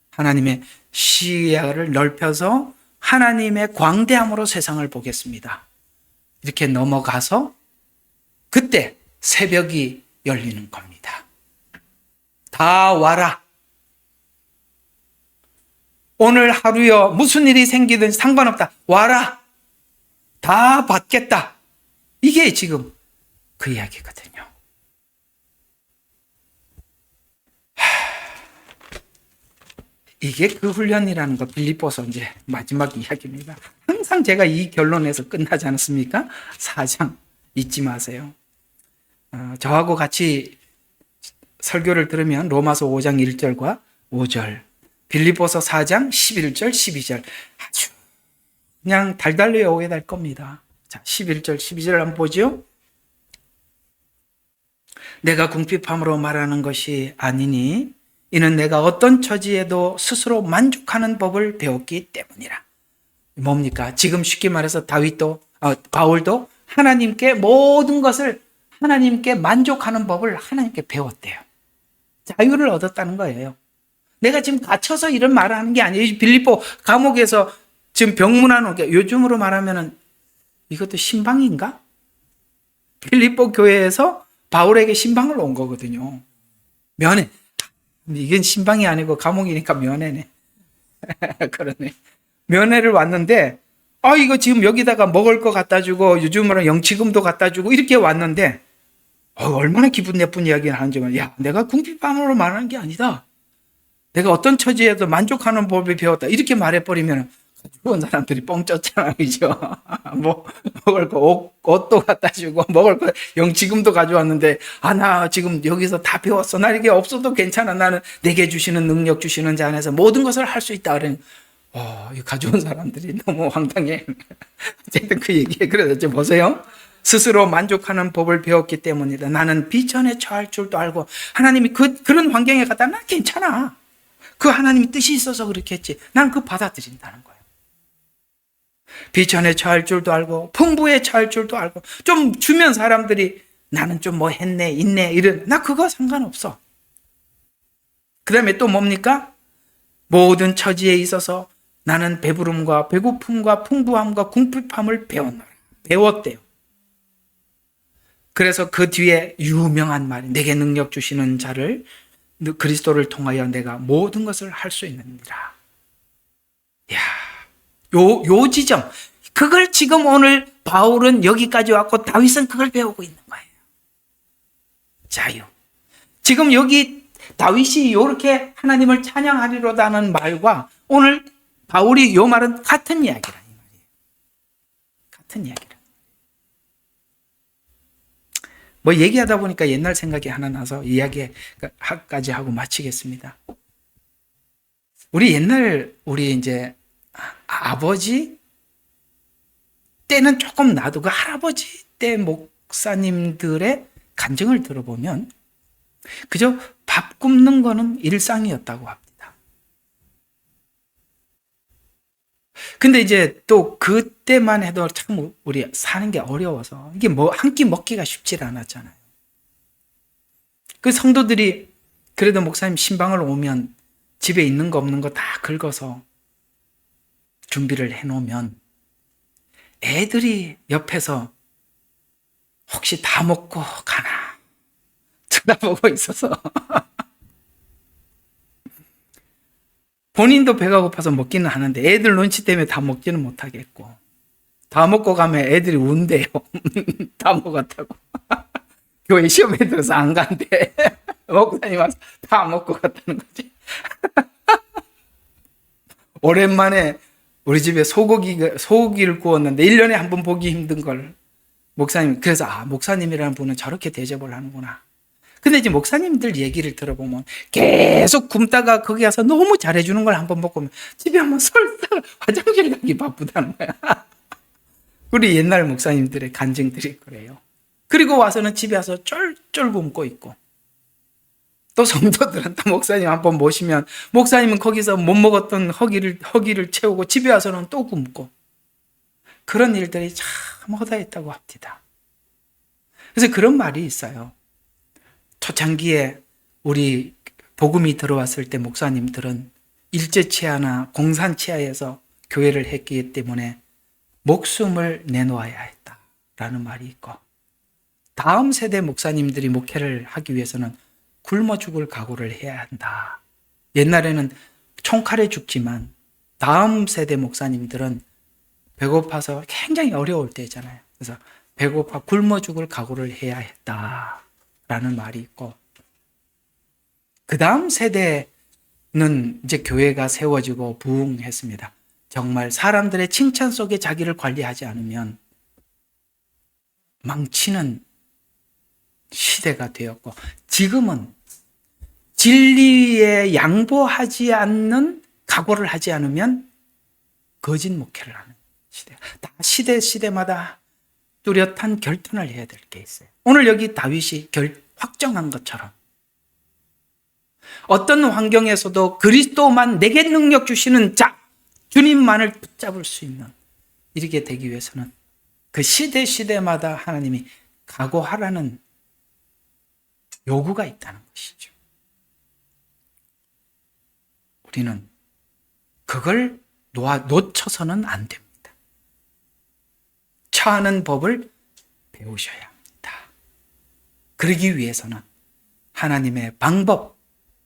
하나님의 시야를 넓혀서 하나님의 광대함으로 세상을 보겠습니다. 이렇게 넘어가서 그때 새벽이 열리는 겁니다. 다 와라. 오늘 하루여 무슨 일이 생기든 상관없다. 와라. 다 받겠다. 이게 지금 그 이야기거든요. 이게 그 훈련이라는 거 빌립보서 이제 마지막 이야기입니다. 항상 제가 이 결론에서 끝나지 않았습니까? 4장 잊지 마세요. 저하고 같이 설교를 들으면 로마서 5장 1절과 5절, 빌립보서 4장 11절, 12절 아주 그냥 달달 외우게 될 겁니다. 자, 11절, 12절 한번 보죠. 내가 궁핍함으로 말하는 것이 아니니 이는 내가 어떤 처지에도 스스로 만족하는 법을 배웠기 때문이라. 뭡니까? 지금 쉽게 말해서 바울도 하나님께 모든 것을 하나님께 만족하는 법을 하나님께 배웠대요. 자유를 얻었다는 거예요. 내가 지금 갇혀서 이런 말을 하는 게 아니에요. 빌립보 감옥에서 지금 병문안 오게 요즘으로 말하면은 이것도 신방인가? 빌립보 교회에서 바울에게 신방을 온 거거든요. 면회. 이건 신방이 아니고 감옥이니까 면회네. 그러네. 면회를 왔는데, 이거 지금 여기다가 먹을 거 갖다 주고, 요즘으로 영치금도 갖다 주고, 이렇게 왔는데, 얼마나 기분 나쁜 이야기를 하는지, 내가 궁핍함으로 말하는 게 아니다. 내가 어떤 처지에도 만족하는 법을 배웠다. 이렇게 말해버리면, 죽은 사람들이 뻥 쪘잖아, 그죠? 먹을 거, 옷도 갖다 주고, 먹을 거, 영지금도 가져왔는데, 나 지금 여기서 다 배웠어. 나 이게 없어도 괜찮아. 나는 내게 주시는 능력 주시는 자 안에서 모든 것을 할 수 있다. 그러니, 이 가져온 사람들이 너무 황당해. 어쨌든 그 얘기에, 그래서 좀 보세요. 스스로 만족하는 법을 배웠기 때문이다. 나는 비전에 처할 줄도 알고, 하나님이 그런 환경에 갔다, 나 괜찮아. 그 하나님이 뜻이 있어서 그렇게 했지. 난 그거 받아들인다는 거예요. 비천에 처할 줄도 알고 풍부에 처할 줄도 알고 좀 주면 사람들이 나는 좀 뭐 했네 있네 나 그거 상관없어. 그 다음에 또 뭡니까? 모든 처지에 있어서 나는 배부름과 배고픔과 풍부함과 궁핍함을 배웠대요. 그래서 그 뒤에 유명한 말이 내게 능력 주시는 자를 그리스도를 통하여 내가 모든 것을 할 수 있느니라. 요 지점, 그걸 지금 오늘 바울은 여기까지 왔고 다윗은 그걸 배우고 있는 거예요. 자유. 지금 여기 다윗이 이렇게 하나님을 찬양하리로다는 말과 오늘 바울이 요 말은 같은 이야기라 이 말이에요. 같은 이야기라. 얘기하다 보니까 옛날 생각이 하나 나서 이야기까지 하고 마치겠습니다. 우리 이제 아버지 때는 조금 나도 그 할아버지 때 목사님들의 간증을 들어보면 그저 밥 굽는 거는 일상이었다고 합니다. 근데 이제 또 그때만 해도 참 우리 사는 게 어려워서 이게 한 끼 먹기가 쉽지 않았잖아요. 그 성도들이 그래도 목사님 신방을 오면 집에 있는 거 없는 거 다 긁어서 준비를 해놓으면 애들이 옆에서 혹시 다 먹고 가나 쳐다보고 있어서 본인도 배가 고파서 먹기는 하는데 애들 눈치 때문에 다 먹지는 못하겠고 다 먹고 가면 애들이 운대요. 다 먹었다고. 교회 시험에 들어서 안 간대. 목사님 와서 다 먹고 갔다는 거지. 오랜만에 우리 집에 소고기를 구웠는데 1년에 한 번 보기 힘든 걸 목사님, 그래서 목사님이라는 분은 저렇게 대접을 하는구나. 근데 이제 목사님들 얘기를 들어보면 계속 굶다가 거기 가서 너무 잘해주는 걸 한번 먹고 집에 한번 설사 화장실 가기 바쁘다는 거야. 우리 옛날 목사님들의 간증들이 그래요. 그리고 와서는 집에 와서 쫄쫄 굶고 있고, 또 성도들한테 목사님 한번 모시면 목사님은 거기서 못 먹었던 허기를 채우고 집에 와서는 또 굶고, 그런 일들이 참 허다했다고 합니다. 그래서 그런 말이 있어요. 초창기에 우리 복음이 들어왔을 때 목사님들은 일제치하나 공산치하에서 교회를 했기 때문에 목숨을 내놓아야 했다라는 말이 있고, 다음 세대 목사님들이 목회를 하기 위해서는 굶어 죽을 각오를 해야 한다. 옛날에는 총칼에 죽지만 다음 세대 목사님들은 배고파서 굉장히 어려울 때잖아요. 그래서 배고파 굶어 죽을 각오를 해야 했다라는 말이 있고, 그 다음 세대는 이제 교회가 세워지고 부흥했습니다. 정말 사람들의 칭찬 속에 자기를 관리하지 않으면 망치는 시대가 되었고, 지금은 진리에 양보하지 않는 각오를 하지 않으면 거짓 목회를 하는 시대야. 다 시대마다 뚜렷한 결단을 해야 될 게 있어요. 오늘 여기 다윗이 확정한 것처럼 어떤 환경에서도 그리스도만 내게 능력 주시는 자, 주님만을 붙잡을 수 있는, 이렇게 되기 위해서는 그 시대마다 하나님이 각오하라는 요구가 있다는 것이죠. 우리는 그걸 놓쳐서는 안 됩니다. 처하는 법을 배우셔야 합니다. 그러기 위해서는 하나님의 방법,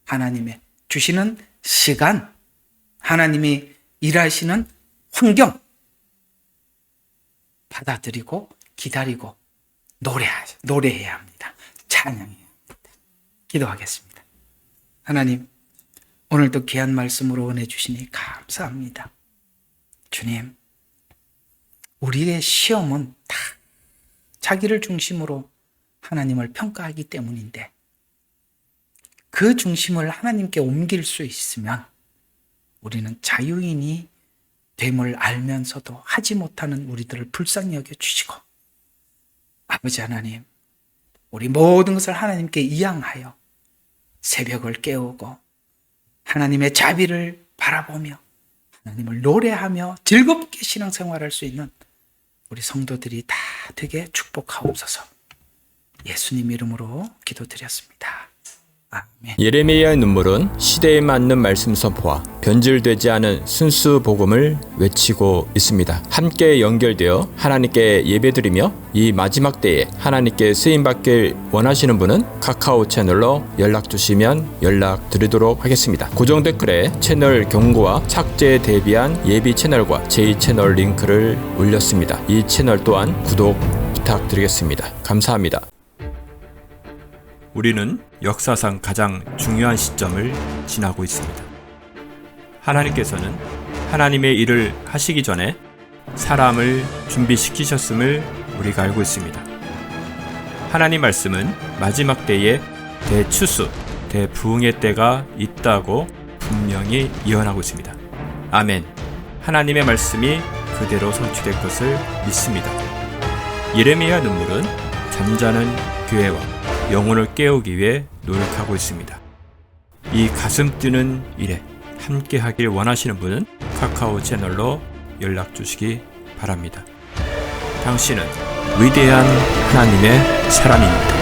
하나님의 주시는 시간, 하나님이 일하시는 환경 받아들이고 기다리고 노래해야 합니다. 찬양해야 합니다. 기도하겠습니다. 하나님, 오늘도 귀한 말씀으로 은혜 주시니 감사합니다. 주님, 우리의 시험은 다 자기를 중심으로 하나님을 평가하기 때문인데, 그 중심을 하나님께 옮길 수 있으면 우리는 자유인이 됨을 알면서도 하지 못하는 우리들을 불쌍히 여겨주시고, 아버지 하나님, 우리 모든 것을 하나님께 이양하여 새벽을 깨우고 하나님의 자비를 바라보며 하나님을 노래하며 즐겁게 신앙생활할 수 있는 우리 성도들이 다 되게 축복하옵소서. 예수님 이름으로 기도드렸습니다. 아멘. 예레미야의 눈물은 시대에 맞는 말씀 선포와 변질되지 않은 순수 복음을 외치고 있습니다. 함께 연결되어 하나님께 예배드리며 이 마지막 때에 하나님께 쓰임받길 원하시는 분은 카카오 채널로 연락 주시면 연락드리도록 하겠습니다. 고정 댓글에 채널 경고와 착제에 대비한 예비 채널과 제2채널 링크를 올렸습니다. 이 채널 또한 구독 부탁드리겠습니다. 감사합니다. 우리는 역사상 가장 중요한 시점을 지나고 있습니다. 하나님께서는 하나님의 일을 하시기 전에 사람을 준비시키셨음을 우리가 알고 있습니다. 하나님 말씀은 마지막 때에 대추수, 대부흥의 때가 있다고 분명히 예언하고 있습니다. 아멘. 하나님의 말씀이 그대로 성취될 것을 믿습니다. 예레미야 눈물은 잠자는 교회와 영혼을 깨우기 위해 노력하고 있습니다. 이 가슴 뛰는 일에 함께 하길 원하시는 분은 카카오 채널로 연락 주시기 바랍니다. 당신은 위대한 하나님의 사람입니다.